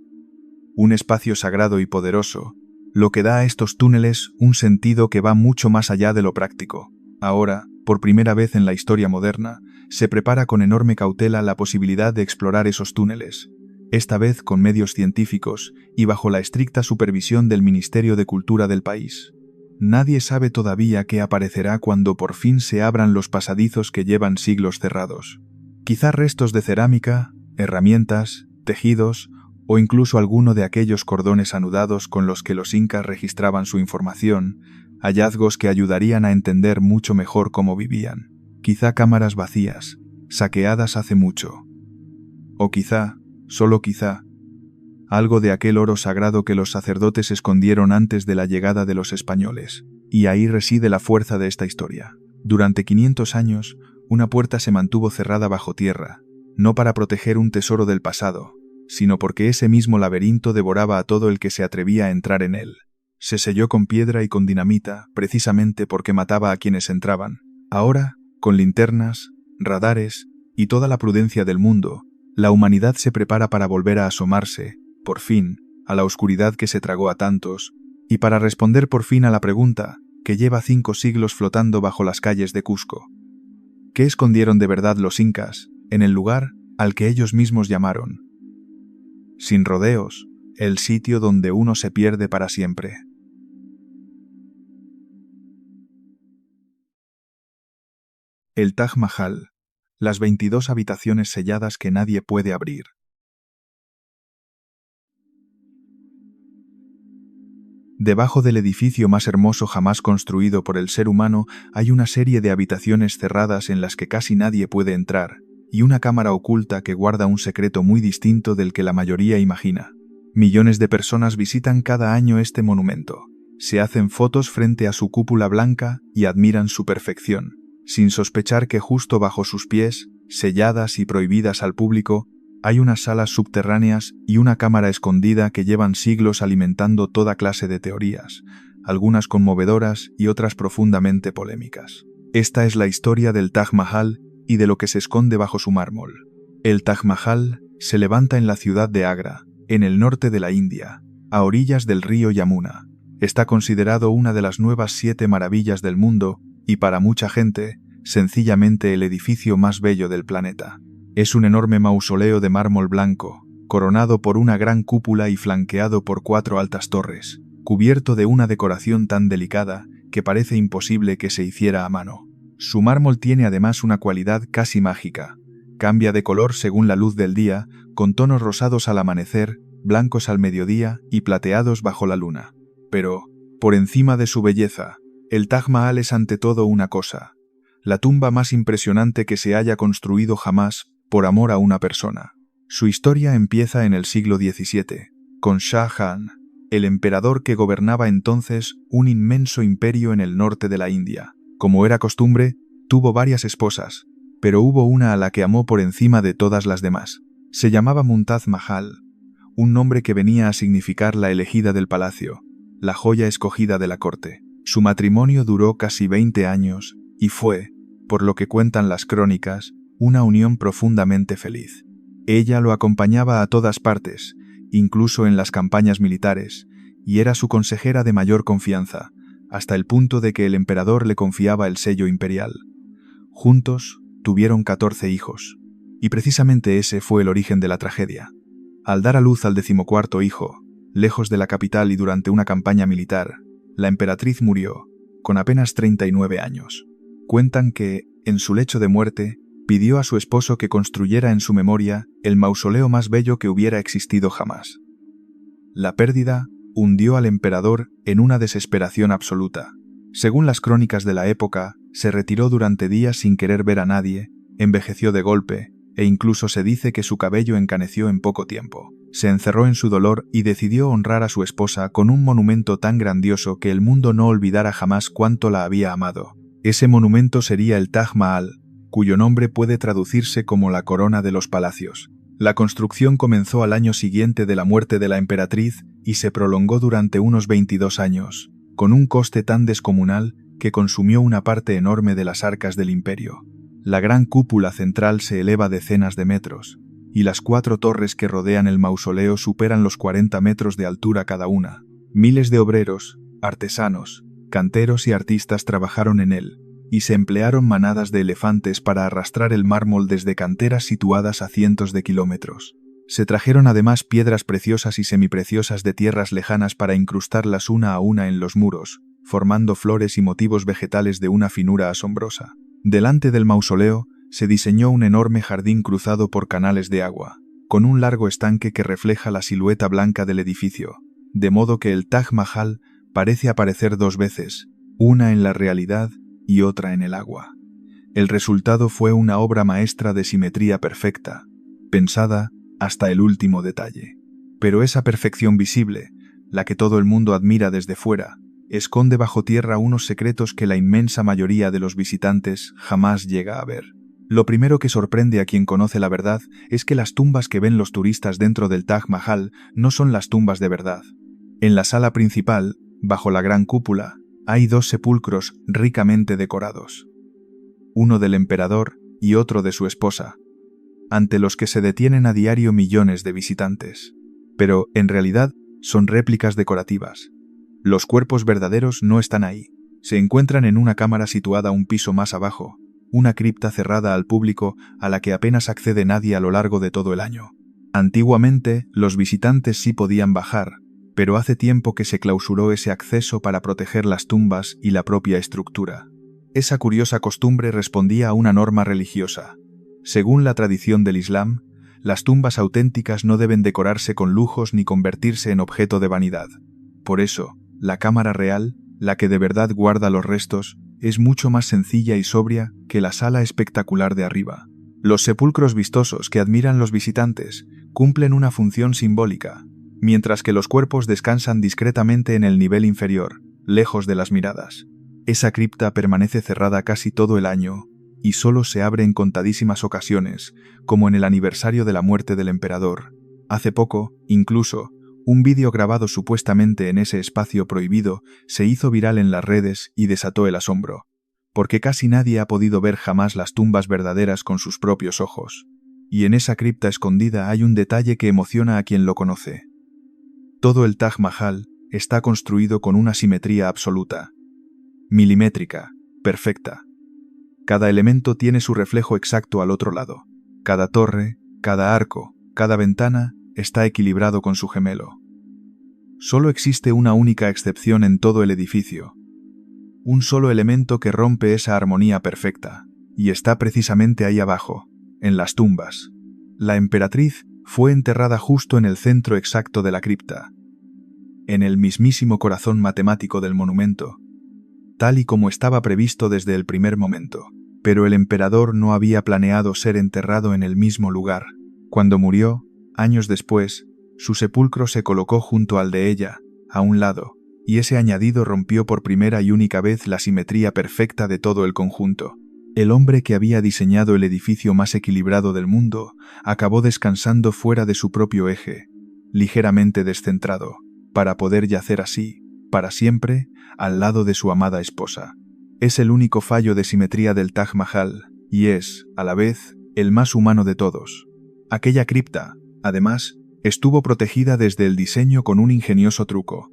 un espacio sagrado y poderoso, lo que da a estos túneles un sentido que va mucho más allá de lo práctico. Ahora, por primera vez en la historia moderna, se prepara con enorme cautela la posibilidad de explorar esos túneles, esta vez con medios científicos y bajo la estricta supervisión del Ministerio de Cultura del país. Nadie sabe todavía qué aparecerá cuando por fin se abran los pasadizos que llevan siglos cerrados. Quizá restos de cerámica, herramientas, tejidos o incluso alguno de aquellos cordones anudados con los que los incas registraban su información, hallazgos que ayudarían a entender mucho mejor cómo vivían. Quizá cámaras vacías, saqueadas hace mucho. O quizá, solo quizá, algo de aquel oro sagrado que los sacerdotes escondieron antes de la llegada de los españoles. Y ahí reside la fuerza de esta historia. Durante 500 años, una puerta se mantuvo cerrada bajo tierra, no para proteger un tesoro del pasado, sino porque ese mismo laberinto devoraba a todo el que se atrevía a entrar en él. Se selló con piedra y con dinamita, precisamente porque mataba a quienes entraban. Ahora, con linternas, radares y toda la prudencia del mundo, la humanidad se prepara para volver a asomarse, por fin, a la oscuridad que se tragó a tantos, y para responder por fin a la pregunta que lleva 5 siglos flotando bajo las calles de Cusco. ¿Qué escondieron de verdad los incas en el lugar al que ellos mismos llamaron, sin rodeos, el sitio donde uno se pierde para siempre? El Taj Mahal, las 22 habitaciones selladas que nadie puede abrir. Debajo del edificio más hermoso jamás construido por el ser humano hay una serie de habitaciones cerradas en las que casi nadie puede entrar, y una cámara oculta que guarda un secreto muy distinto del que la mayoría imagina. Millones de personas visitan cada año este monumento, se hacen fotos frente a su cúpula blanca y admiran su perfección, sin sospechar que justo bajo sus pies, selladas y prohibidas al público, hay unas salas subterráneas y una cámara escondida que llevan siglos alimentando toda clase de teorías, algunas conmovedoras y otras profundamente polémicas. Esta es la historia del Taj Mahal y de lo que se esconde bajo su mármol. El Taj Mahal se levanta en la ciudad de Agra, en el norte de la India, a orillas del río Yamuna. Está considerado una de las nuevas 7 maravillas del mundo y para mucha gente, sencillamente el edificio más bello del planeta. Es un enorme mausoleo de mármol blanco, coronado por una gran cúpula y flanqueado por 4 altas torres, cubierto de una decoración tan delicada que parece imposible que se hiciera a mano. Su mármol tiene además una cualidad casi mágica. Cambia de color según la luz del día, con tonos rosados al amanecer, blancos al mediodía y plateados bajo la luna. Pero, por encima de su belleza, el Taj Mahal es ante todo una cosa: la tumba más impresionante que se haya construido jamás por amor a una persona. Su historia empieza en el siglo XVII, con Shah Jahan, el emperador que gobernaba entonces un inmenso imperio en el norte de la India. Como era costumbre, tuvo varias esposas, pero hubo una a la que amó por encima de todas las demás. Se llamaba Mumtaz Mahal, un nombre que venía a significar la elegida del palacio, la joya escogida de la corte. Su matrimonio duró casi 20 años y fue, por lo que cuentan las crónicas, una unión profundamente feliz. Ella lo acompañaba a todas partes, incluso en las campañas militares, y era su consejera de mayor confianza, hasta el punto de que el emperador le confiaba el sello imperial. Juntos tuvieron 14 hijos, y precisamente ese fue el origen de la tragedia. Al dar a luz al 14º hijo, lejos de la capital y durante una campaña militar, la emperatriz murió, con apenas 39 años. Cuentan que, en su lecho de muerte, pidió a su esposo que construyera en su memoria el mausoleo más bello que hubiera existido jamás. La pérdida hundió al emperador en una desesperación absoluta. Según las crónicas de la época, se retiró durante días sin querer ver a nadie, envejeció de golpe, e incluso se dice que su cabello encaneció en poco tiempo. Se encerró en su dolor y decidió honrar a su esposa con un monumento tan grandioso que el mundo no olvidara jamás cuánto la había amado. Ese monumento sería el Taj Mahal, cuyo nombre puede traducirse como la corona de los palacios. La construcción comenzó al año siguiente de la muerte de la emperatriz y se prolongó durante unos 22 años, con un coste tan descomunal que consumió una parte enorme de las arcas del imperio. La gran cúpula central se eleva decenas de metros, y las 4 torres que rodean el mausoleo superan los 40 metros de altura cada una. Miles de obreros, artesanos, canteros y artistas trabajaron en él, y se emplearon manadas de elefantes para arrastrar el mármol desde canteras situadas a cientos de kilómetros. Se trajeron además piedras preciosas y semipreciosas de tierras lejanas para incrustarlas una a una en los muros, formando flores y motivos vegetales de una finura asombrosa. Delante del mausoleo se diseñó un enorme jardín cruzado por canales de agua, con un largo estanque que refleja la silueta blanca del edificio, de modo que el Taj Mahal parece aparecer 2 veces, una en la realidad y otra en el agua. El resultado fue una obra maestra de simetría perfecta, pensada hasta el último detalle. Pero esa perfección visible, la que todo el mundo admira desde fuera, esconde bajo tierra unos secretos que la inmensa mayoría de los visitantes jamás llega a ver. Lo primero que sorprende a quien conoce la verdad es que las tumbas que ven los turistas dentro del Taj Mahal no son las tumbas de verdad. En la sala principal, bajo la gran cúpula, hay 2 sepulcros ricamente decorados. Uno del emperador y otro de su esposa, ante los que se detienen a diario millones de visitantes. Pero, en realidad, son réplicas decorativas. Los cuerpos verdaderos no están ahí. Se encuentran en una cámara situada un piso más abajo, una cripta cerrada al público a la que apenas accede nadie a lo largo de todo el año. Antiguamente, los visitantes sí podían bajar, pero hace tiempo que se clausuró ese acceso para proteger las tumbas y la propia estructura. Esa curiosa costumbre respondía a una norma religiosa. Según la tradición del Islam, las tumbas auténticas no deben decorarse con lujos ni convertirse en objeto de vanidad. Por eso, la cámara real, la que de verdad guarda los restos, es mucho más sencilla y sobria que la sala espectacular de arriba. Los sepulcros vistosos que admiran los visitantes cumplen una función simbólica, mientras que los cuerpos descansan discretamente en el nivel inferior, lejos de las miradas. Esa cripta permanece cerrada casi todo el año y solo se abre en contadísimas ocasiones, como en el aniversario de la muerte del emperador. Hace poco, incluso, un vídeo grabado supuestamente en ese espacio prohibido se hizo viral en las redes y desató el asombro, porque casi nadie ha podido ver jamás las tumbas verdaderas con sus propios ojos. Y en esa cripta escondida hay un detalle que emociona a quien lo conoce. Todo el Taj Mahal está construido con una simetría absoluta, milimétrica, perfecta. Cada elemento tiene su reflejo exacto al otro lado. Cada torre, cada arco, cada ventana está equilibrado con su gemelo. Solo existe una única excepción en todo el edificio. Un solo elemento que rompe esa armonía perfecta, y está precisamente ahí abajo, en las tumbas. La emperatriz fue enterrada justo en el centro exacto de la cripta, en el mismísimo corazón matemático del monumento, tal y como estaba previsto desde el primer momento. Pero el emperador no había planeado ser enterrado en el mismo lugar. Cuando murió, años después, su sepulcro se colocó junto al de ella, a un lado, y ese añadido rompió por primera y única vez la simetría perfecta de todo el conjunto. El hombre que había diseñado el edificio más equilibrado del mundo acabó descansando fuera de su propio eje, ligeramente descentrado, para poder yacer así, para siempre, al lado de su amada esposa. Es el único fallo de simetría del Taj Mahal, y es, a la vez, el más humano de todos. Aquella cripta, además, estuvo protegida desde el diseño con un ingenioso truco.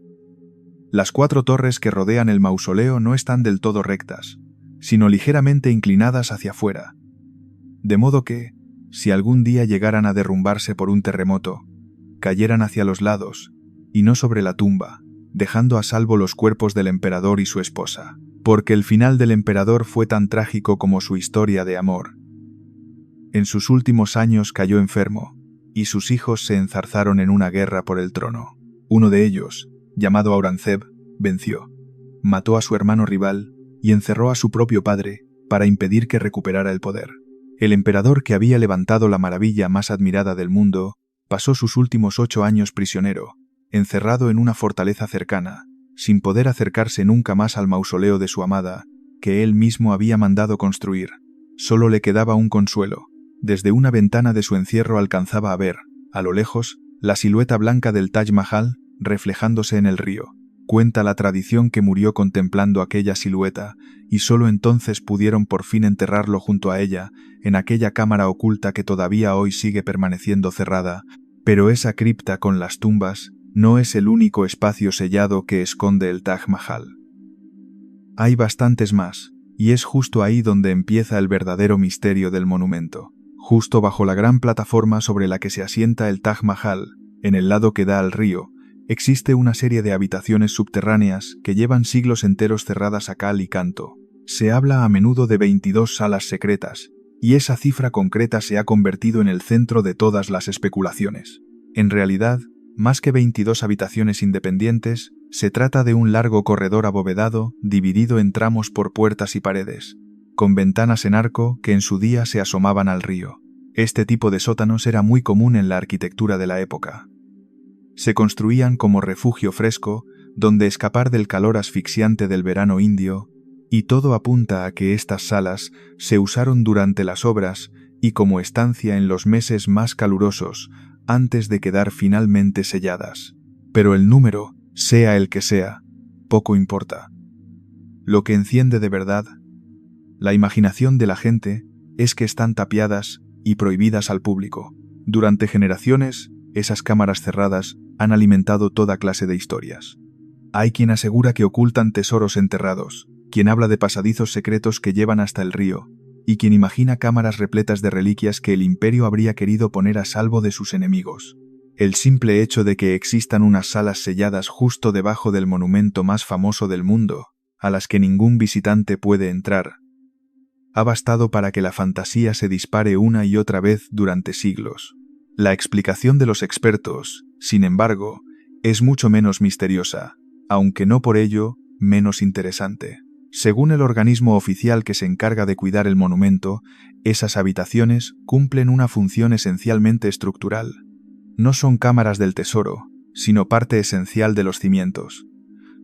Las 4 torres que rodean el mausoleo no están del todo rectas, sino ligeramente inclinadas hacia afuera. De modo que, si algún día llegaran a derrumbarse por un terremoto, cayeran hacia los lados, y no sobre la tumba, dejando a salvo los cuerpos del emperador y su esposa. Porque el final del emperador fue tan trágico como su historia de amor. En sus últimos años cayó enfermo, y sus hijos se enzarzaron en una guerra por el trono. Uno de ellos, llamado Aurangzeb, venció, mató a su hermano rival y encerró a su propio padre para impedir que recuperara el poder. El emperador que había levantado la maravilla más admirada del mundo pasó sus últimos 8 años prisionero, encerrado en una fortaleza cercana, sin poder acercarse nunca más al mausoleo de su amada, que él mismo había mandado construir. Solo le quedaba un consuelo. Desde una ventana de su encierro alcanzaba a ver, a lo lejos, la silueta blanca del Taj Mahal reflejándose en el río. Cuenta la tradición que murió contemplando aquella silueta, y solo entonces pudieron por fin enterrarlo junto a ella, en aquella cámara oculta que todavía hoy sigue permaneciendo cerrada. Pero esa cripta con las tumbas no es el único espacio sellado que esconde el Taj Mahal. Hay bastantes más, y es justo ahí donde empieza el verdadero misterio del monumento. Justo bajo la gran plataforma sobre la que se asienta el Taj Mahal, en el lado que da al río, existe una serie de habitaciones subterráneas que llevan siglos enteros cerradas a cal y canto. Se habla a menudo de 22 salas secretas, y esa cifra concreta se ha convertido en el centro de todas las especulaciones. En realidad, más que 22 habitaciones independientes, se trata de un largo corredor abovedado dividido en tramos por puertas y paredes, con ventanas en arco que en su día se asomaban al río. Este tipo de sótanos era muy común en la arquitectura de la época. Se construían como refugio fresco, donde escapar del calor asfixiante del verano indio, y todo apunta a que estas salas se usaron durante las obras y como estancia en los meses más calurosos, antes de quedar finalmente selladas. Pero el número, sea el que sea, poco importa. Lo que enciende de verdad la imaginación de la gente es que están tapiadas y prohibidas al público. Durante generaciones, esas cámaras cerradas han alimentado toda clase de historias. Hay quien asegura que ocultan tesoros enterrados, quien habla de pasadizos secretos que llevan hasta el río, y quien imagina cámaras repletas de reliquias que el imperio habría querido poner a salvo de sus enemigos. El simple hecho de que existan unas salas selladas justo debajo del monumento más famoso del mundo, a las que ningún visitante puede entrar, ha bastado para que la fantasía se dispare una y otra vez durante siglos. La explicación de los expertos, sin embargo, es mucho menos misteriosa, aunque no por ello menos interesante. Según el organismo oficial que se encarga de cuidar el monumento, esas habitaciones cumplen una función esencialmente estructural. No son cámaras del tesoro, sino parte esencial de los cimientos.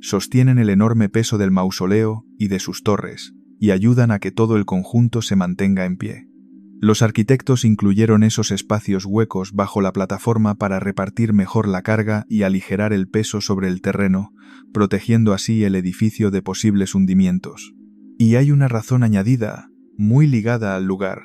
Sostienen el enorme peso del mausoleo y de sus torres, y ayudan a que todo el conjunto se mantenga en pie. Los arquitectos incluyeron esos espacios huecos bajo la plataforma para repartir mejor la carga y aligerar el peso sobre el terreno, protegiendo así el edificio de posibles hundimientos. Y hay una razón añadida, muy ligada al lugar.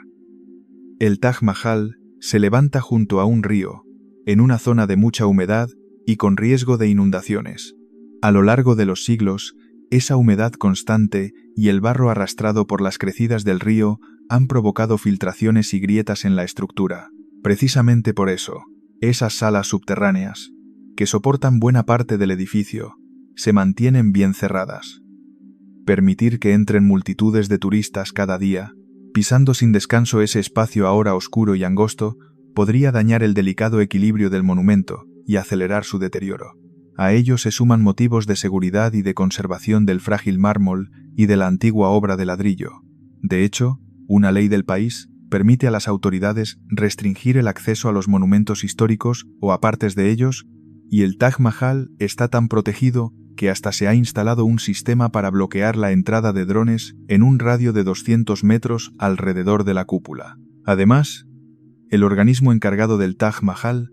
El Taj Mahal se levanta junto a un río, en una zona de mucha humedad y con riesgo de inundaciones. A lo largo de los siglos, esa humedad constante y el barro arrastrado por las crecidas del río han provocado filtraciones y grietas en la estructura. Precisamente por eso, esas salas subterráneas, que soportan buena parte del edificio, se mantienen bien cerradas. Permitir que entren multitudes de turistas cada día, pisando sin descanso ese espacio ahora oscuro y angosto, podría dañar el delicado equilibrio del monumento y acelerar su deterioro. A ello se suman motivos de seguridad y de conservación del frágil mármol y de la antigua obra de ladrillo. De hecho, una ley del país permite a las autoridades restringir el acceso a los monumentos históricos o a partes de ellos, y el Taj Mahal está tan protegido que hasta se ha instalado un sistema para bloquear la entrada de drones en un radio de 200 metros alrededor de la cúpula. Además, el organismo encargado del Taj Mahal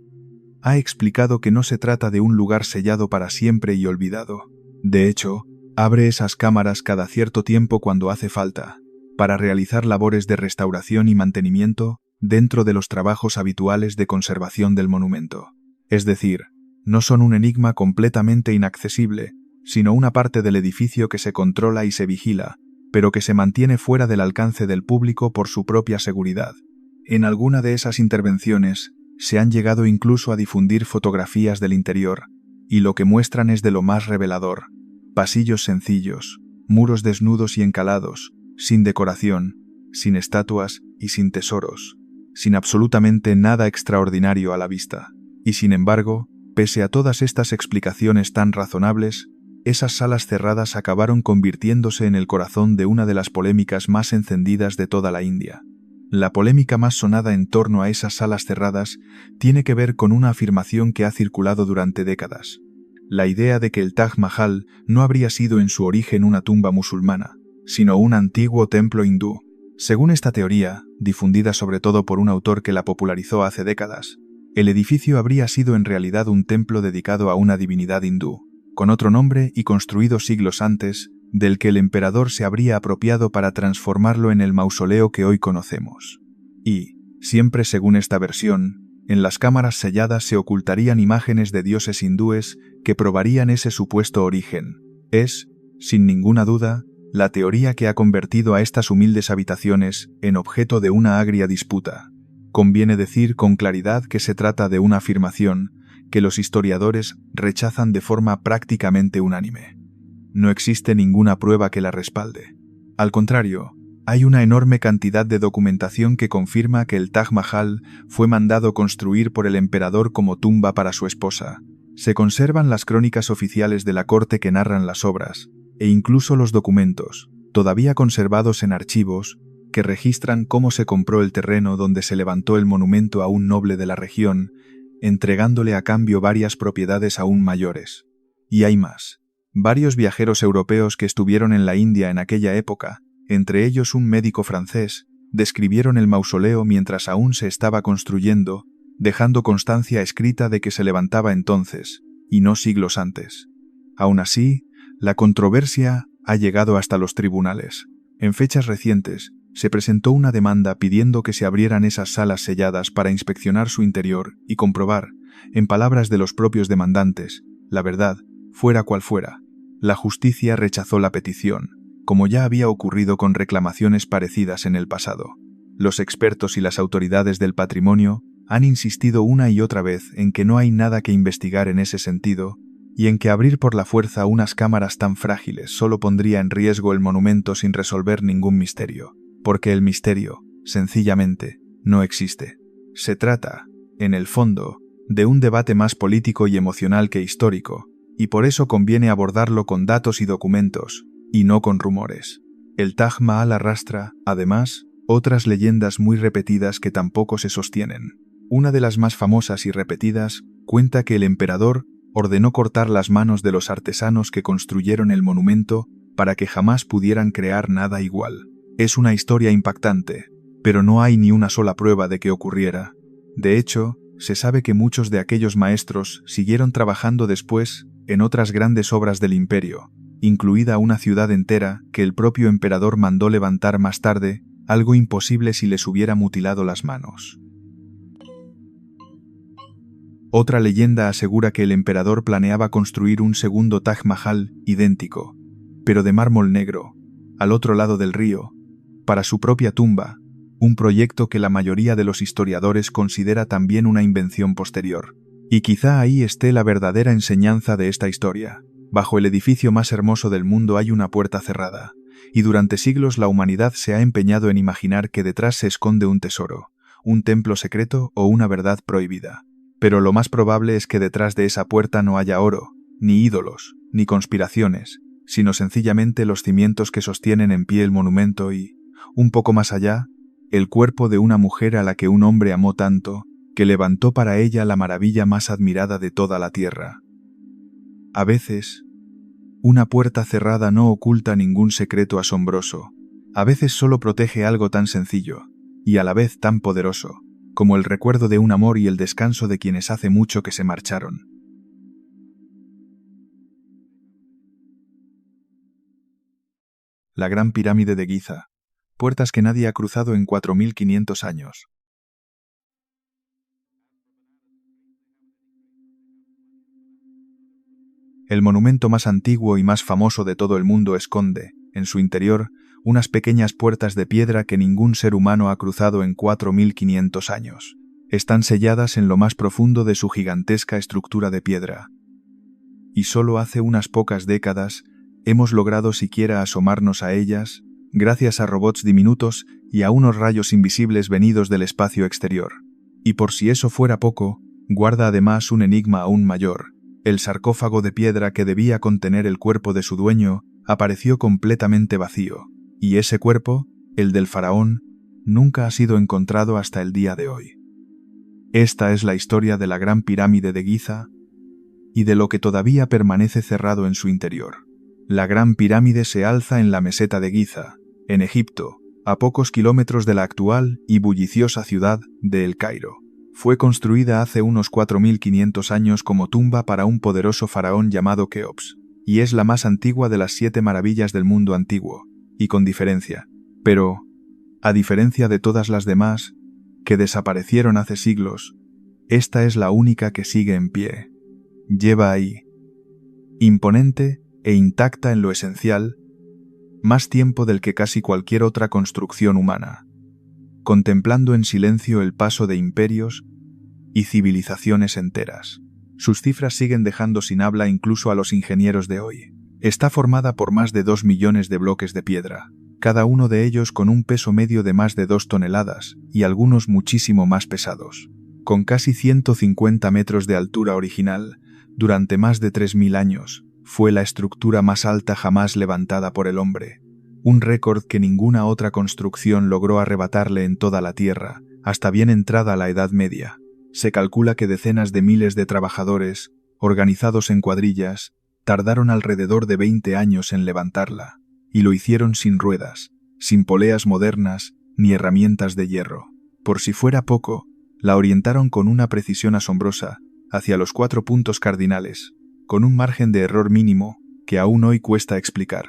ha explicado que no se trata de un lugar sellado para siempre y olvidado. De hecho, abre esas cámaras cada cierto tiempo cuando hace falta, para realizar labores de restauración y mantenimiento dentro de los trabajos habituales de conservación del monumento. Es decir, no son un enigma completamente inaccesible, sino una parte del edificio que se controla y se vigila, pero que se mantiene fuera del alcance del público por su propia seguridad. En alguna de esas intervenciones se han llegado incluso a difundir fotografías del interior, y lo que muestran es de lo más revelador: pasillos sencillos, muros desnudos y encalados, sin decoración, sin estatuas y sin tesoros, sin absolutamente nada extraordinario a la vista. Y sin embargo, pese a todas estas explicaciones tan razonables, esas salas cerradas acabaron convirtiéndose en el corazón de una de las polémicas más encendidas de toda la India. La polémica más sonada en torno a esas salas cerradas tiene que ver con una afirmación que ha circulado durante décadas: la idea de que el Taj Mahal no habría sido en su origen una tumba musulmana, sino un antiguo templo hindú. Según esta teoría, difundida sobre todo por un autor que la popularizó hace décadas, el edificio habría sido en realidad un templo dedicado a una divinidad hindú, con otro nombre y construido siglos antes, del que el emperador se habría apropiado para transformarlo en el mausoleo que hoy conocemos. Y, siempre según esta versión, en las cámaras selladas se ocultarían imágenes de dioses hindúes que probarían ese supuesto origen. Es, sin ninguna duda, la teoría que ha convertido a estas humildes habitaciones en objeto de una agria disputa. Conviene decir con claridad que se trata de una afirmación que los historiadores rechazan de forma prácticamente unánime. No existe ninguna prueba que la respalde. Al contrario, hay una enorme cantidad de documentación que confirma que el Taj Mahal fue mandado construir por el emperador como tumba para su esposa. Se conservan las crónicas oficiales de la corte que narran las obras, e incluso los documentos, todavía conservados en archivos, que registran cómo se compró el terreno donde se levantó el monumento a un noble de la región, entregándole a cambio varias propiedades aún mayores. Y hay más. Varios viajeros europeos que estuvieron en la India en aquella época, entre ellos un médico francés, describieron el mausoleo mientras aún se estaba construyendo, dejando constancia escrita de que se levantaba entonces, y no siglos antes. Aún así, la controversia ha llegado hasta los tribunales. En fechas recientes, se presentó una demanda pidiendo que se abrieran esas salas selladas para inspeccionar su interior y comprobar, en palabras de los propios demandantes, la verdad, fuera cual fuera. La justicia rechazó la petición, como ya había ocurrido con reclamaciones parecidas en el pasado. Los expertos y las autoridades del patrimonio han insistido una y otra vez en que no hay nada que investigar en ese sentido, y en que abrir por la fuerza unas cámaras tan frágiles solo pondría en riesgo el monumento sin resolver ningún misterio, porque el misterio, sencillamente, no existe. Se trata, en el fondo, de un debate más político y emocional que histórico, y por eso conviene abordarlo con datos y documentos, y no con rumores. El Taj Mahal arrastra, además, otras leyendas muy repetidas que tampoco se sostienen. Una de las más famosas y repetidas cuenta que el emperador ordenó cortar las manos de los artesanos que construyeron el monumento para que jamás pudieran crear nada igual. Es una historia impactante, pero no hay ni una sola prueba de que ocurriera. De hecho, se sabe que muchos de aquellos maestros siguieron trabajando después en otras grandes obras del imperio, incluida una ciudad entera que el propio emperador mandó levantar más tarde, algo imposible si les hubiera mutilado las manos. Otra leyenda asegura que el emperador planeaba construir un segundo Taj Mahal idéntico, pero de mármol negro, al otro lado del río, para su propia tumba, un proyecto que la mayoría de los historiadores considera también una invención posterior. Y quizá ahí esté la verdadera enseñanza de esta historia. Bajo el edificio más hermoso del mundo hay una puerta cerrada, y durante siglos la humanidad se ha empeñado en imaginar que detrás se esconde un tesoro, un templo secreto o una verdad prohibida. Pero lo más probable es que detrás de esa puerta no haya oro, ni ídolos, ni conspiraciones, sino sencillamente los cimientos que sostienen en pie el monumento y, un poco más allá, el cuerpo de una mujer a la que un hombre amó tanto, que levantó para ella la maravilla más admirada de toda la tierra. A veces, una puerta cerrada no oculta ningún secreto asombroso, a veces solo protege algo tan sencillo, y a la vez tan poderoso, como el recuerdo de un amor y el descanso de quienes hace mucho que se marcharon. La Gran Pirámide de Giza, puertas que nadie ha cruzado en 4500 años. El monumento más antiguo y más famoso de todo el mundo esconde, en su interior, unas pequeñas puertas de piedra que ningún ser humano ha cruzado en 4500 años. Están selladas en lo más profundo de su gigantesca estructura de piedra. Y solo hace unas pocas décadas hemos logrado siquiera asomarnos a ellas, gracias a robots diminutos y a unos rayos invisibles venidos del espacio exterior. Y por si eso fuera poco, guarda además un enigma aún mayor. El sarcófago de piedra que debía contener el cuerpo de su dueño apareció completamente vacío, y ese cuerpo, el del faraón, nunca ha sido encontrado hasta el día de hoy. Esta es la historia de la Gran Pirámide de Giza y de lo que todavía permanece cerrado en su interior. La Gran Pirámide se alza en la meseta de Giza, en Egipto, a pocos kilómetros de la actual y bulliciosa ciudad de El Cairo. Fue construida hace unos 4500 años como tumba para un poderoso faraón llamado Keops, y es la más antigua de las 7 maravillas del mundo antiguo, y con diferencia. Pero, a diferencia de todas las demás, que desaparecieron hace siglos, esta es la única que sigue en pie. Lleva ahí, imponente e intacta en lo esencial, más tiempo del que casi cualquier otra construcción humana, contemplando en silencio el paso de imperios y civilizaciones enteras. Sus cifras siguen dejando sin habla incluso a los ingenieros de hoy. Está formada por más de 2 millones de bloques de piedra, cada uno de ellos con un peso medio de más de 2 toneladas y algunos muchísimo más pesados. Con casi 150 metros de altura original, durante más de 3000 años, fue la estructura más alta jamás levantada por el hombre, un récord que ninguna otra construcción logró arrebatarle en toda la Tierra, hasta bien entrada la Edad Media. Se calcula que decenas de miles de trabajadores, organizados en cuadrillas, tardaron alrededor de 20 años en levantarla, y lo hicieron sin ruedas, sin poleas modernas ni herramientas de hierro. Por si fuera poco, la orientaron con una precisión asombrosa hacia los 4 puntos cardinales, con un margen de error mínimo que aún hoy cuesta explicar.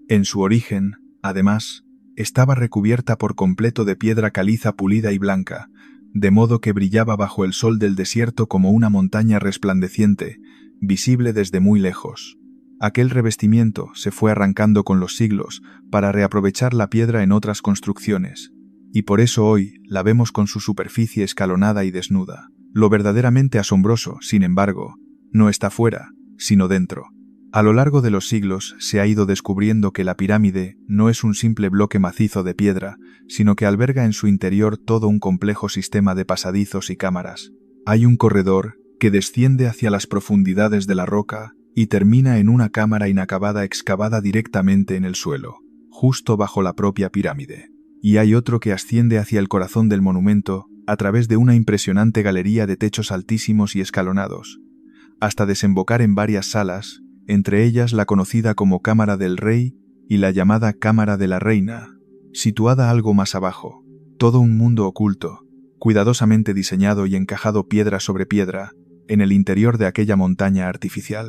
En su origen, además, estaba recubierta por completo de piedra caliza pulida y blanca, de modo que brillaba bajo el sol del desierto como una montaña resplandeciente, visible desde muy lejos. Aquel revestimiento se fue arrancando con los siglos para reaprovechar la piedra en otras construcciones, y por eso hoy la vemos con su superficie escalonada y desnuda. Lo verdaderamente asombroso, sin embargo, no está fuera, sino dentro. A lo largo de los siglos se ha ido descubriendo que la pirámide no es un simple bloque macizo de piedra, sino que alberga en su interior todo un complejo sistema de pasadizos y cámaras. Hay un corredor que desciende hacia las profundidades de la roca y termina en una cámara inacabada excavada directamente en el suelo, justo bajo la propia pirámide. Y hay otro que asciende hacia el corazón del monumento a través de una impresionante galería de techos altísimos y escalonados, hasta desembocar en varias salas, entre ellas la conocida como Cámara del Rey y la llamada Cámara de la Reina, situada algo más abajo. Todo un mundo oculto, cuidadosamente diseñado y encajado piedra sobre piedra, en el interior de aquella montaña artificial.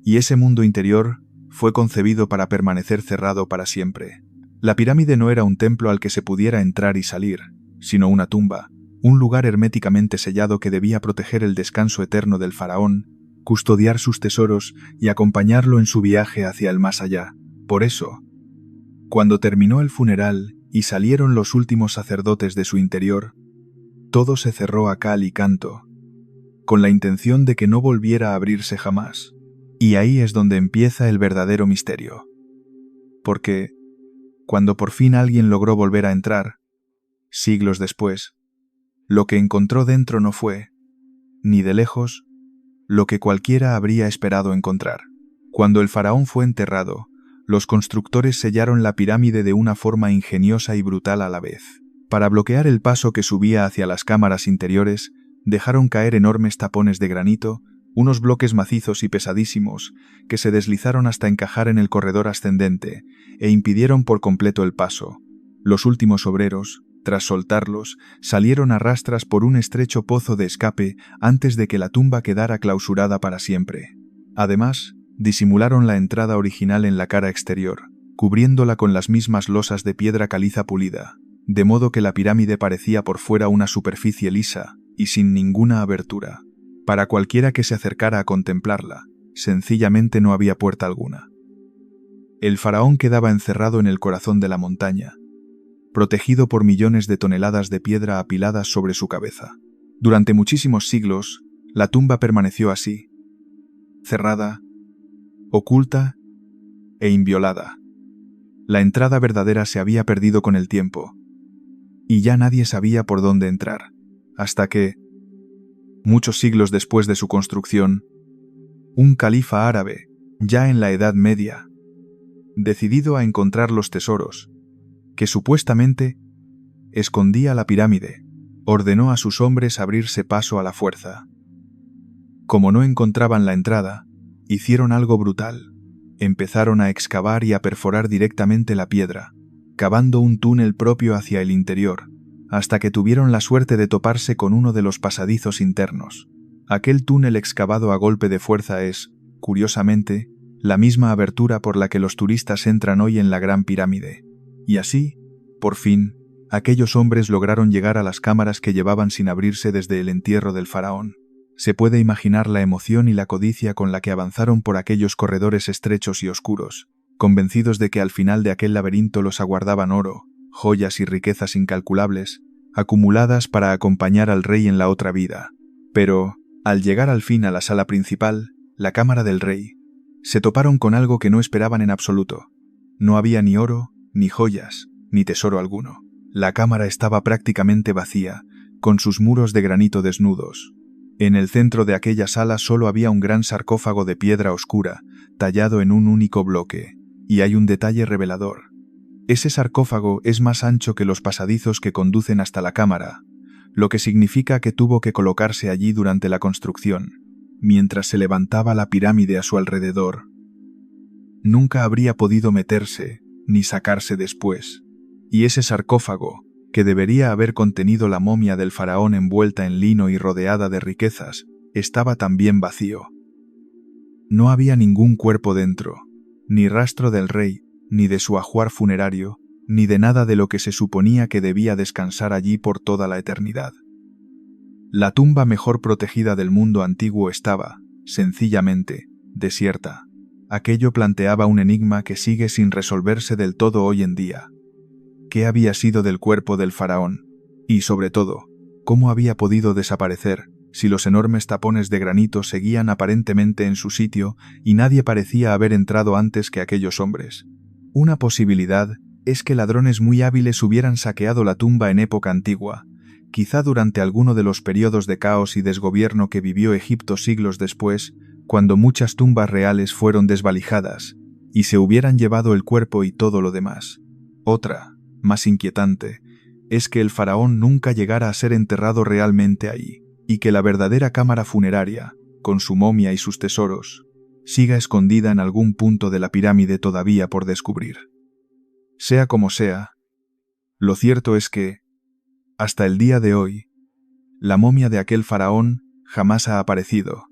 Y ese mundo interior fue concebido para permanecer cerrado para siempre. La pirámide no era un templo al que se pudiera entrar y salir, sino una tumba, un lugar herméticamente sellado que debía proteger el descanso eterno del faraón, custodiar sus tesoros y acompañarlo en su viaje hacia el más allá. Por eso, cuando terminó el funeral y salieron los últimos sacerdotes de su interior, todo se cerró a cal y canto, con la intención de que no volviera a abrirse jamás. Y ahí es donde empieza el verdadero misterio. Porque, Cuando por fin alguien logró volver a entrar, siglos después, lo que encontró dentro no fue, ni de lejos, lo que cualquiera habría esperado encontrar. Cuando el faraón fue enterrado, los constructores sellaron la pirámide de una forma ingeniosa y brutal a la vez. Para bloquear el paso que subía hacia las cámaras interiores, dejaron caer enormes tapones de granito, unos bloques macizos y pesadísimos que se deslizaron hasta encajar en el corredor ascendente e impidieron por completo el paso. Los últimos obreros, tras soltarlos, salieron a rastras por un estrecho pozo de escape antes de que la tumba quedara clausurada para siempre. Además, disimularon la entrada original en la cara exterior, cubriéndola con las mismas losas de piedra caliza pulida, de modo que la pirámide parecía por fuera una superficie lisa y sin ninguna abertura. Para cualquiera que se acercara a contemplarla, sencillamente no había puerta alguna. El faraón quedaba encerrado en el corazón de la montaña, protegido por millones de toneladas de piedra apiladas sobre su cabeza. Durante muchísimos siglos, la tumba permaneció así, cerrada, oculta e inviolada. La entrada verdadera se había perdido con el tiempo, y ya nadie sabía por dónde entrar, hasta que, muchos siglos después de su construcción, un califa árabe, ya en la Edad Media, decidido a encontrar los tesoros, que supuestamente escondía la pirámide, ordenó a sus hombres abrirse paso a la fuerza. Como no encontraban la entrada, hicieron algo brutal. Empezaron a excavar y a perforar directamente la piedra, cavando un túnel propio hacia el interior, hasta que tuvieron la suerte de toparse con uno de los pasadizos internos. Aquel túnel excavado a golpe de fuerza es, curiosamente, la misma abertura por la que los turistas entran hoy en la Gran Pirámide. Y así, por fin, aquellos hombres lograron llegar a las cámaras que llevaban sin abrirse desde el entierro del faraón. Se puede imaginar la emoción y la codicia con la que avanzaron por aquellos corredores estrechos y oscuros, convencidos de que al final de aquel laberinto los aguardaban oro, joyas y riquezas incalculables, acumuladas para acompañar al rey en la otra vida. Pero, al llegar al fin a la sala principal, la cámara del rey, se toparon con algo que no esperaban en absoluto. No había ni oro, ni joyas, ni tesoro alguno. La cámara estaba prácticamente vacía, con sus muros de granito desnudos. En el centro de aquella sala solo había un gran sarcófago de piedra oscura, tallado en un único bloque, y hay un detalle revelador. Ese sarcófago es más ancho que los pasadizos que conducen hasta la cámara, lo que significa que tuvo que colocarse allí durante la construcción, mientras se levantaba la pirámide a su alrededor. Nunca habría podido meterse, ni sacarse después, y ese sarcófago, que debería haber contenido la momia del faraón envuelta en lino y rodeada de riquezas, estaba también vacío. No había ningún cuerpo dentro, ni rastro del rey, ni de su ajuar funerario, ni de nada de lo que se suponía que debía descansar allí por toda la eternidad. La tumba mejor protegida del mundo antiguo estaba, sencillamente, desierta. Aquello planteaba un enigma que sigue sin resolverse del todo hoy en día. ¿Qué había sido del cuerpo del faraón? Y, sobre todo, ¿cómo había podido desaparecer si los enormes tapones de granito seguían aparentemente en su sitio y nadie parecía haber entrado antes que aquellos hombres? Una posibilidad es que ladrones muy hábiles hubieran saqueado la tumba en época antigua, quizá durante alguno de los periodos de caos y desgobierno que vivió Egipto siglos después, cuando muchas tumbas reales fueron desvalijadas, y se hubieran llevado el cuerpo y todo lo demás. Otra, más inquietante, es que el faraón nunca llegara a ser enterrado realmente ahí, y que la verdadera cámara funeraria, con su momia y sus tesoros, siga escondida en algún punto de la pirámide todavía por descubrir. Sea como sea, lo cierto es que, hasta el día de hoy, la momia de aquel faraón jamás ha aparecido,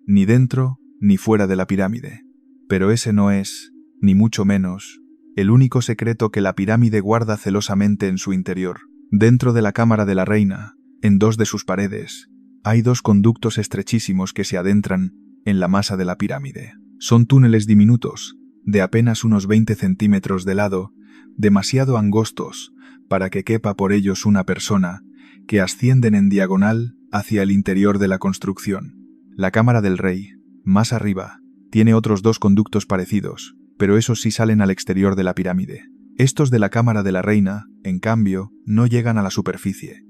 ni dentro ni fuera de la pirámide. Pero ese no es, ni mucho menos, el único secreto que la pirámide guarda celosamente en su interior. Dentro de la cámara de la reina, en dos de sus paredes, hay dos conductos estrechísimos que se adentran en la masa de la pirámide. Son túneles diminutos, de apenas unos 20 centímetros de lado, demasiado angostos para que quepa por ellos una persona, que ascienden en diagonal hacia el interior de la construcción. La cámara del rey, más arriba, tiene otros dos conductos parecidos, pero esos sí salen al exterior de la pirámide. Estos de la cámara de la reina, en cambio, no llegan a la superficie.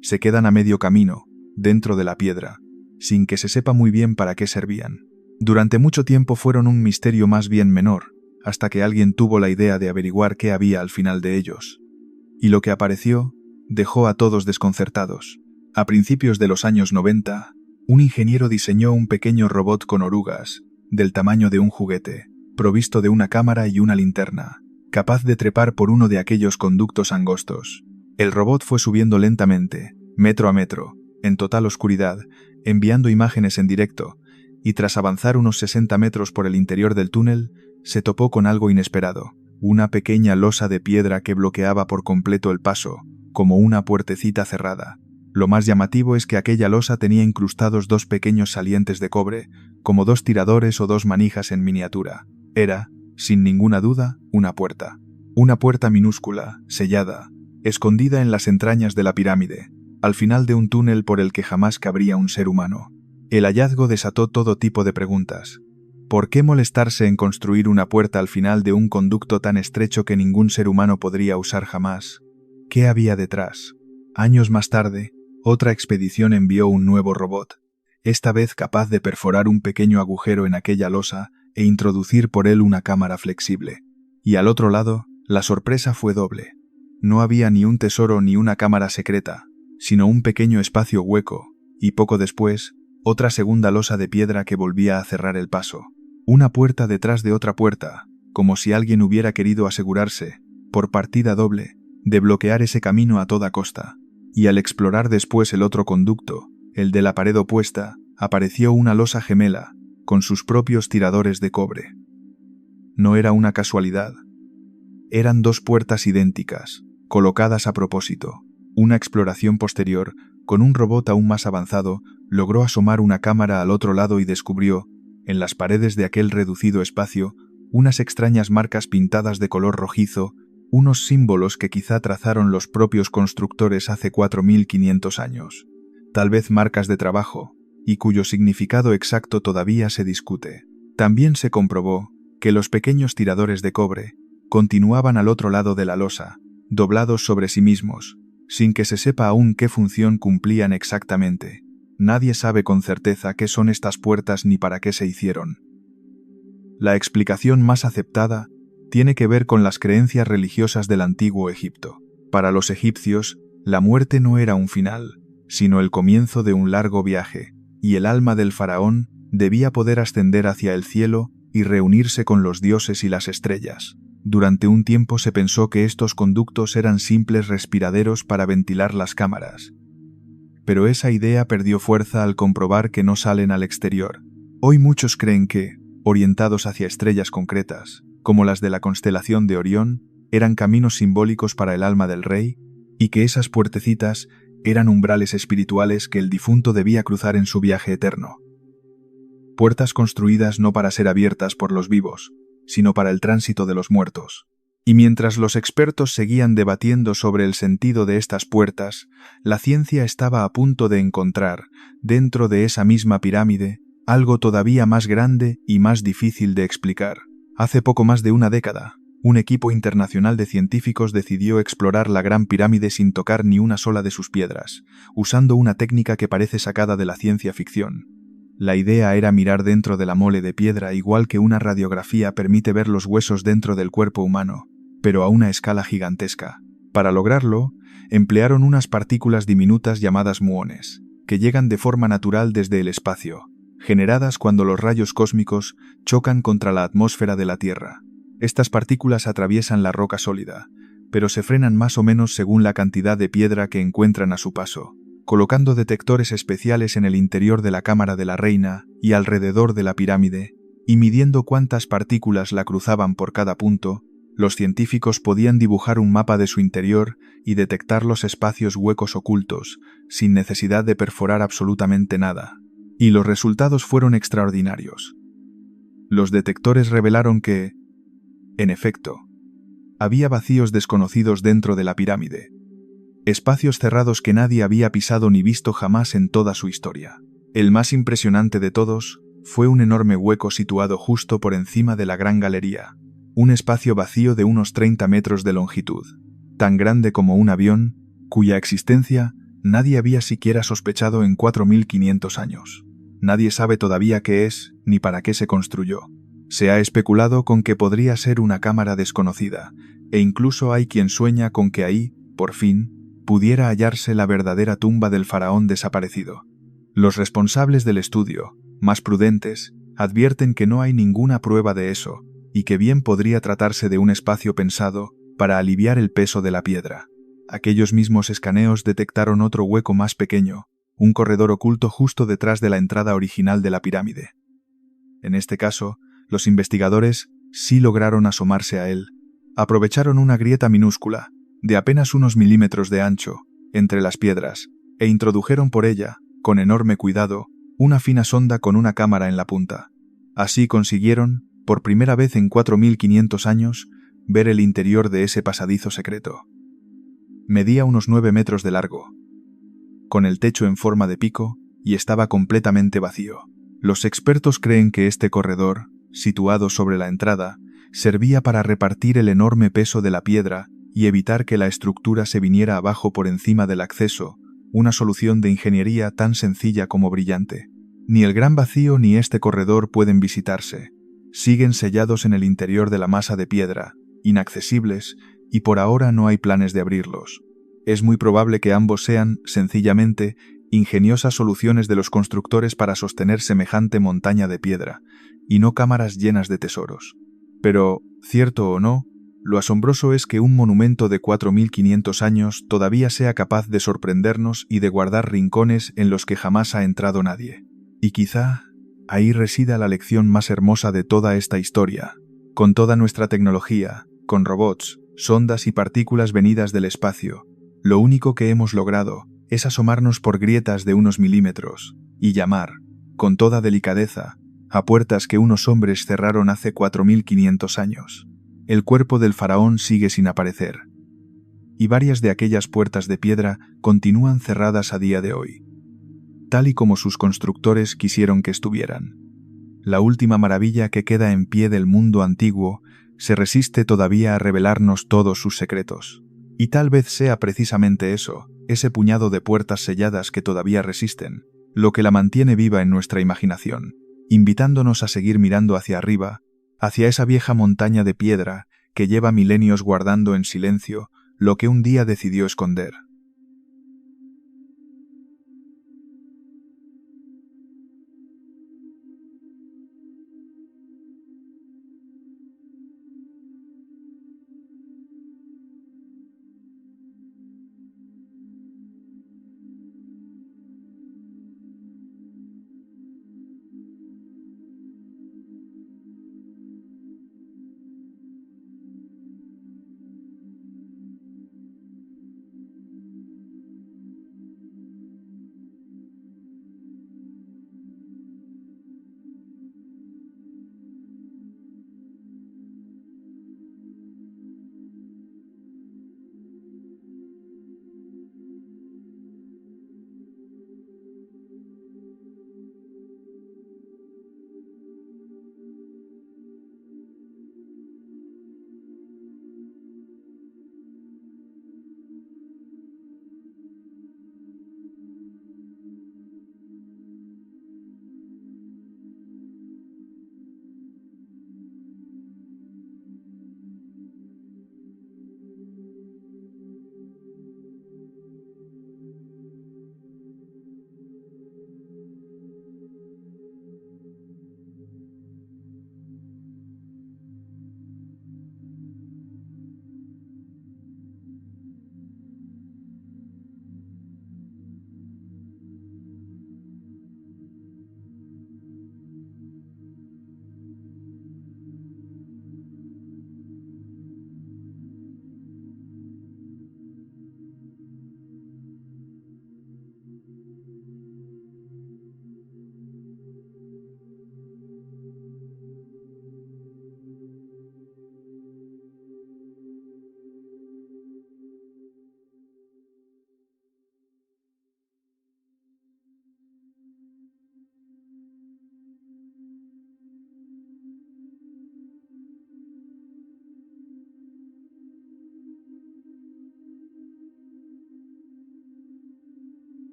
Se quedan a medio camino, dentro de la piedra, sin que se sepa muy bien para qué servían. Durante mucho tiempo fueron un misterio más bien menor, hasta que alguien tuvo la idea de averiguar qué había al final de ellos. Y lo que apareció dejó a todos desconcertados. A principios de los años 90, un ingeniero diseñó un pequeño robot con orugas, del tamaño de un juguete, provisto de una cámara y una linterna, capaz de trepar por uno de aquellos conductos angostos. El robot fue subiendo lentamente, metro a metro, en total oscuridad, enviando imágenes en directo, y tras avanzar unos 60 metros por el interior del túnel, se topó con algo inesperado, una pequeña losa de piedra que bloqueaba por completo el paso, como una puertecita cerrada. Lo más llamativo es que aquella losa tenía incrustados 2 pequeños salientes de cobre, como 2 tiradores o 2 manijas en miniatura. Era, sin ninguna duda, una puerta. Una puerta minúscula, sellada, escondida en las entrañas de la pirámide, al final de un túnel por el que jamás cabría un ser humano. El hallazgo desató todo tipo de preguntas. ¿Por qué molestarse en construir una puerta al final de un conducto tan estrecho que ningún ser humano podría usar jamás? ¿Qué había detrás? Años más tarde, otra expedición envió un nuevo robot, esta vez capaz de perforar un pequeño agujero en aquella losa e introducir por él una cámara flexible. Y al otro lado, la sorpresa fue doble. No había ni un tesoro ni una cámara secreta, sino un pequeño espacio hueco, y poco después, otra segunda losa de piedra que volvía a cerrar el paso. Una puerta detrás de otra puerta, como si alguien hubiera querido asegurarse, por partida doble, de bloquear ese camino a toda costa. Y al explorar después el otro conducto, el de la pared opuesta, apareció una losa gemela, con sus propios tiradores de cobre. No era una casualidad. Eran 2 puertas idénticas, colocadas a propósito. Una exploración posterior, con un robot aún más avanzado, logró asomar una cámara al otro lado y descubrió, en las paredes de aquel reducido espacio, unas extrañas marcas pintadas de color rojizo, unos símbolos que quizá trazaron los propios constructores hace 4500 años, tal vez marcas de trabajo, y cuyo significado exacto todavía se discute. También se comprobó que los pequeños tiradores de cobre continuaban al otro lado de la losa, doblados sobre sí mismos, sin que se sepa aún qué función cumplían exactamente. Nadie sabe con certeza qué son estas puertas ni para qué se hicieron. La explicación más aceptada tiene que ver con las creencias religiosas del antiguo Egipto. Para los egipcios, la muerte no era un final, sino el comienzo de un largo viaje, y el alma del faraón debía poder ascender hacia el cielo y reunirse con los dioses y las estrellas. Durante un tiempo se pensó que estos conductos eran simples respiraderos para ventilar las cámaras. Pero esa idea perdió fuerza al comprobar que no salen al exterior. Hoy muchos creen que, orientados hacia estrellas concretas, como las de la constelación de Orión, eran caminos simbólicos para el alma del rey, y que esas puertecitas eran umbrales espirituales que el difunto debía cruzar en su viaje eterno. Puertas construidas no para ser abiertas por los vivos, sino para el tránsito de los muertos. Y mientras los expertos seguían debatiendo sobre el sentido de estas puertas, la ciencia estaba a punto de encontrar, dentro de esa misma pirámide, algo todavía más grande y más difícil de explicar. Hace poco más de una década, un equipo internacional de científicos decidió explorar la Gran Pirámide sin tocar ni una sola de sus piedras, usando una técnica que parece sacada de la ciencia ficción. La idea era mirar dentro de la mole de piedra igual que una radiografía permite ver los huesos dentro del cuerpo humano, pero a una escala gigantesca. Para lograrlo, emplearon unas partículas diminutas llamadas muones, que llegan de forma natural desde el espacio, generadas cuando los rayos cósmicos chocan contra la atmósfera de la Tierra. Estas partículas atraviesan la roca sólida, pero se frenan más o menos según la cantidad de piedra que encuentran a su paso, colocando detectores especiales en el interior de la cámara de la reina y alrededor de la pirámide, y midiendo cuántas partículas la cruzaban por cada punto. Los científicos podían dibujar un mapa de su interior y detectar los espacios huecos ocultos, sin necesidad de perforar absolutamente nada. Y los resultados fueron extraordinarios. Los detectores revelaron que, en efecto, había vacíos desconocidos dentro de la pirámide, espacios cerrados que nadie había pisado ni visto jamás en toda su historia. El más impresionante de todos fue un enorme hueco situado justo por encima de la gran galería, un espacio vacío de unos 30 metros de longitud, tan grande como un avión, cuya existencia nadie había siquiera sospechado en 4500 años. Nadie sabe todavía qué es ni para qué se construyó. Se ha especulado con que podría ser una cámara desconocida, e incluso hay quien sueña con que ahí, por fin, pudiera hallarse la verdadera tumba del faraón desaparecido. Los responsables del estudio, más prudentes, advierten que no hay ninguna prueba de eso, y que bien podría tratarse de un espacio pensado para aliviar el peso de la piedra. Aquellos mismos escaneos detectaron otro hueco más pequeño, un corredor oculto justo detrás de la entrada original de la pirámide. En este caso, los investigadores sí lograron asomarse a él. Aprovecharon una grieta minúscula, de apenas unos milímetros de ancho, entre las piedras, e introdujeron por ella, con enorme cuidado, una fina sonda con una cámara en la punta. Así consiguieron, por primera vez en 4500 años, ver el interior de ese pasadizo secreto. Medía unos 9 metros de largo, con el techo en forma de pico, y estaba completamente vacío. Los expertos creen que este corredor, situado sobre la entrada, servía para repartir el enorme peso de la piedra y evitar que la estructura se viniera abajo por encima del acceso, una solución de ingeniería tan sencilla como brillante. Ni el gran vacío ni este corredor pueden visitarse. Siguen sellados en el interior de la masa de piedra, inaccesibles, y por ahora no hay planes de abrirlos. Es muy probable que ambos sean, sencillamente, ingeniosas soluciones de los constructores para sostener semejante montaña de piedra, y no cámaras llenas de tesoros. Pero, cierto o no, lo asombroso es que un monumento de 4500 años todavía sea capaz de sorprendernos y de guardar rincones en los que jamás ha entrado nadie. Y quizá ahí resida la lección más hermosa de toda esta historia. Con toda nuestra tecnología, con robots, sondas y partículas venidas del espacio, lo único que hemos logrado es asomarnos por grietas de unos milímetros y llamar, con toda delicadeza, a puertas que unos hombres cerraron hace 4500 años. El cuerpo del faraón sigue sin aparecer, y varias de aquellas puertas de piedra continúan cerradas a día de hoy, tal y como sus constructores quisieron que estuvieran. La última maravilla que queda en pie del mundo antiguo se resiste todavía a revelarnos todos sus secretos. Y tal vez sea precisamente eso, ese puñado de puertas selladas que todavía resisten, lo que la mantiene viva en nuestra imaginación, invitándonos a seguir mirando hacia arriba, hacia esa vieja montaña de piedra que lleva milenios guardando en silencio lo que un día decidió esconder.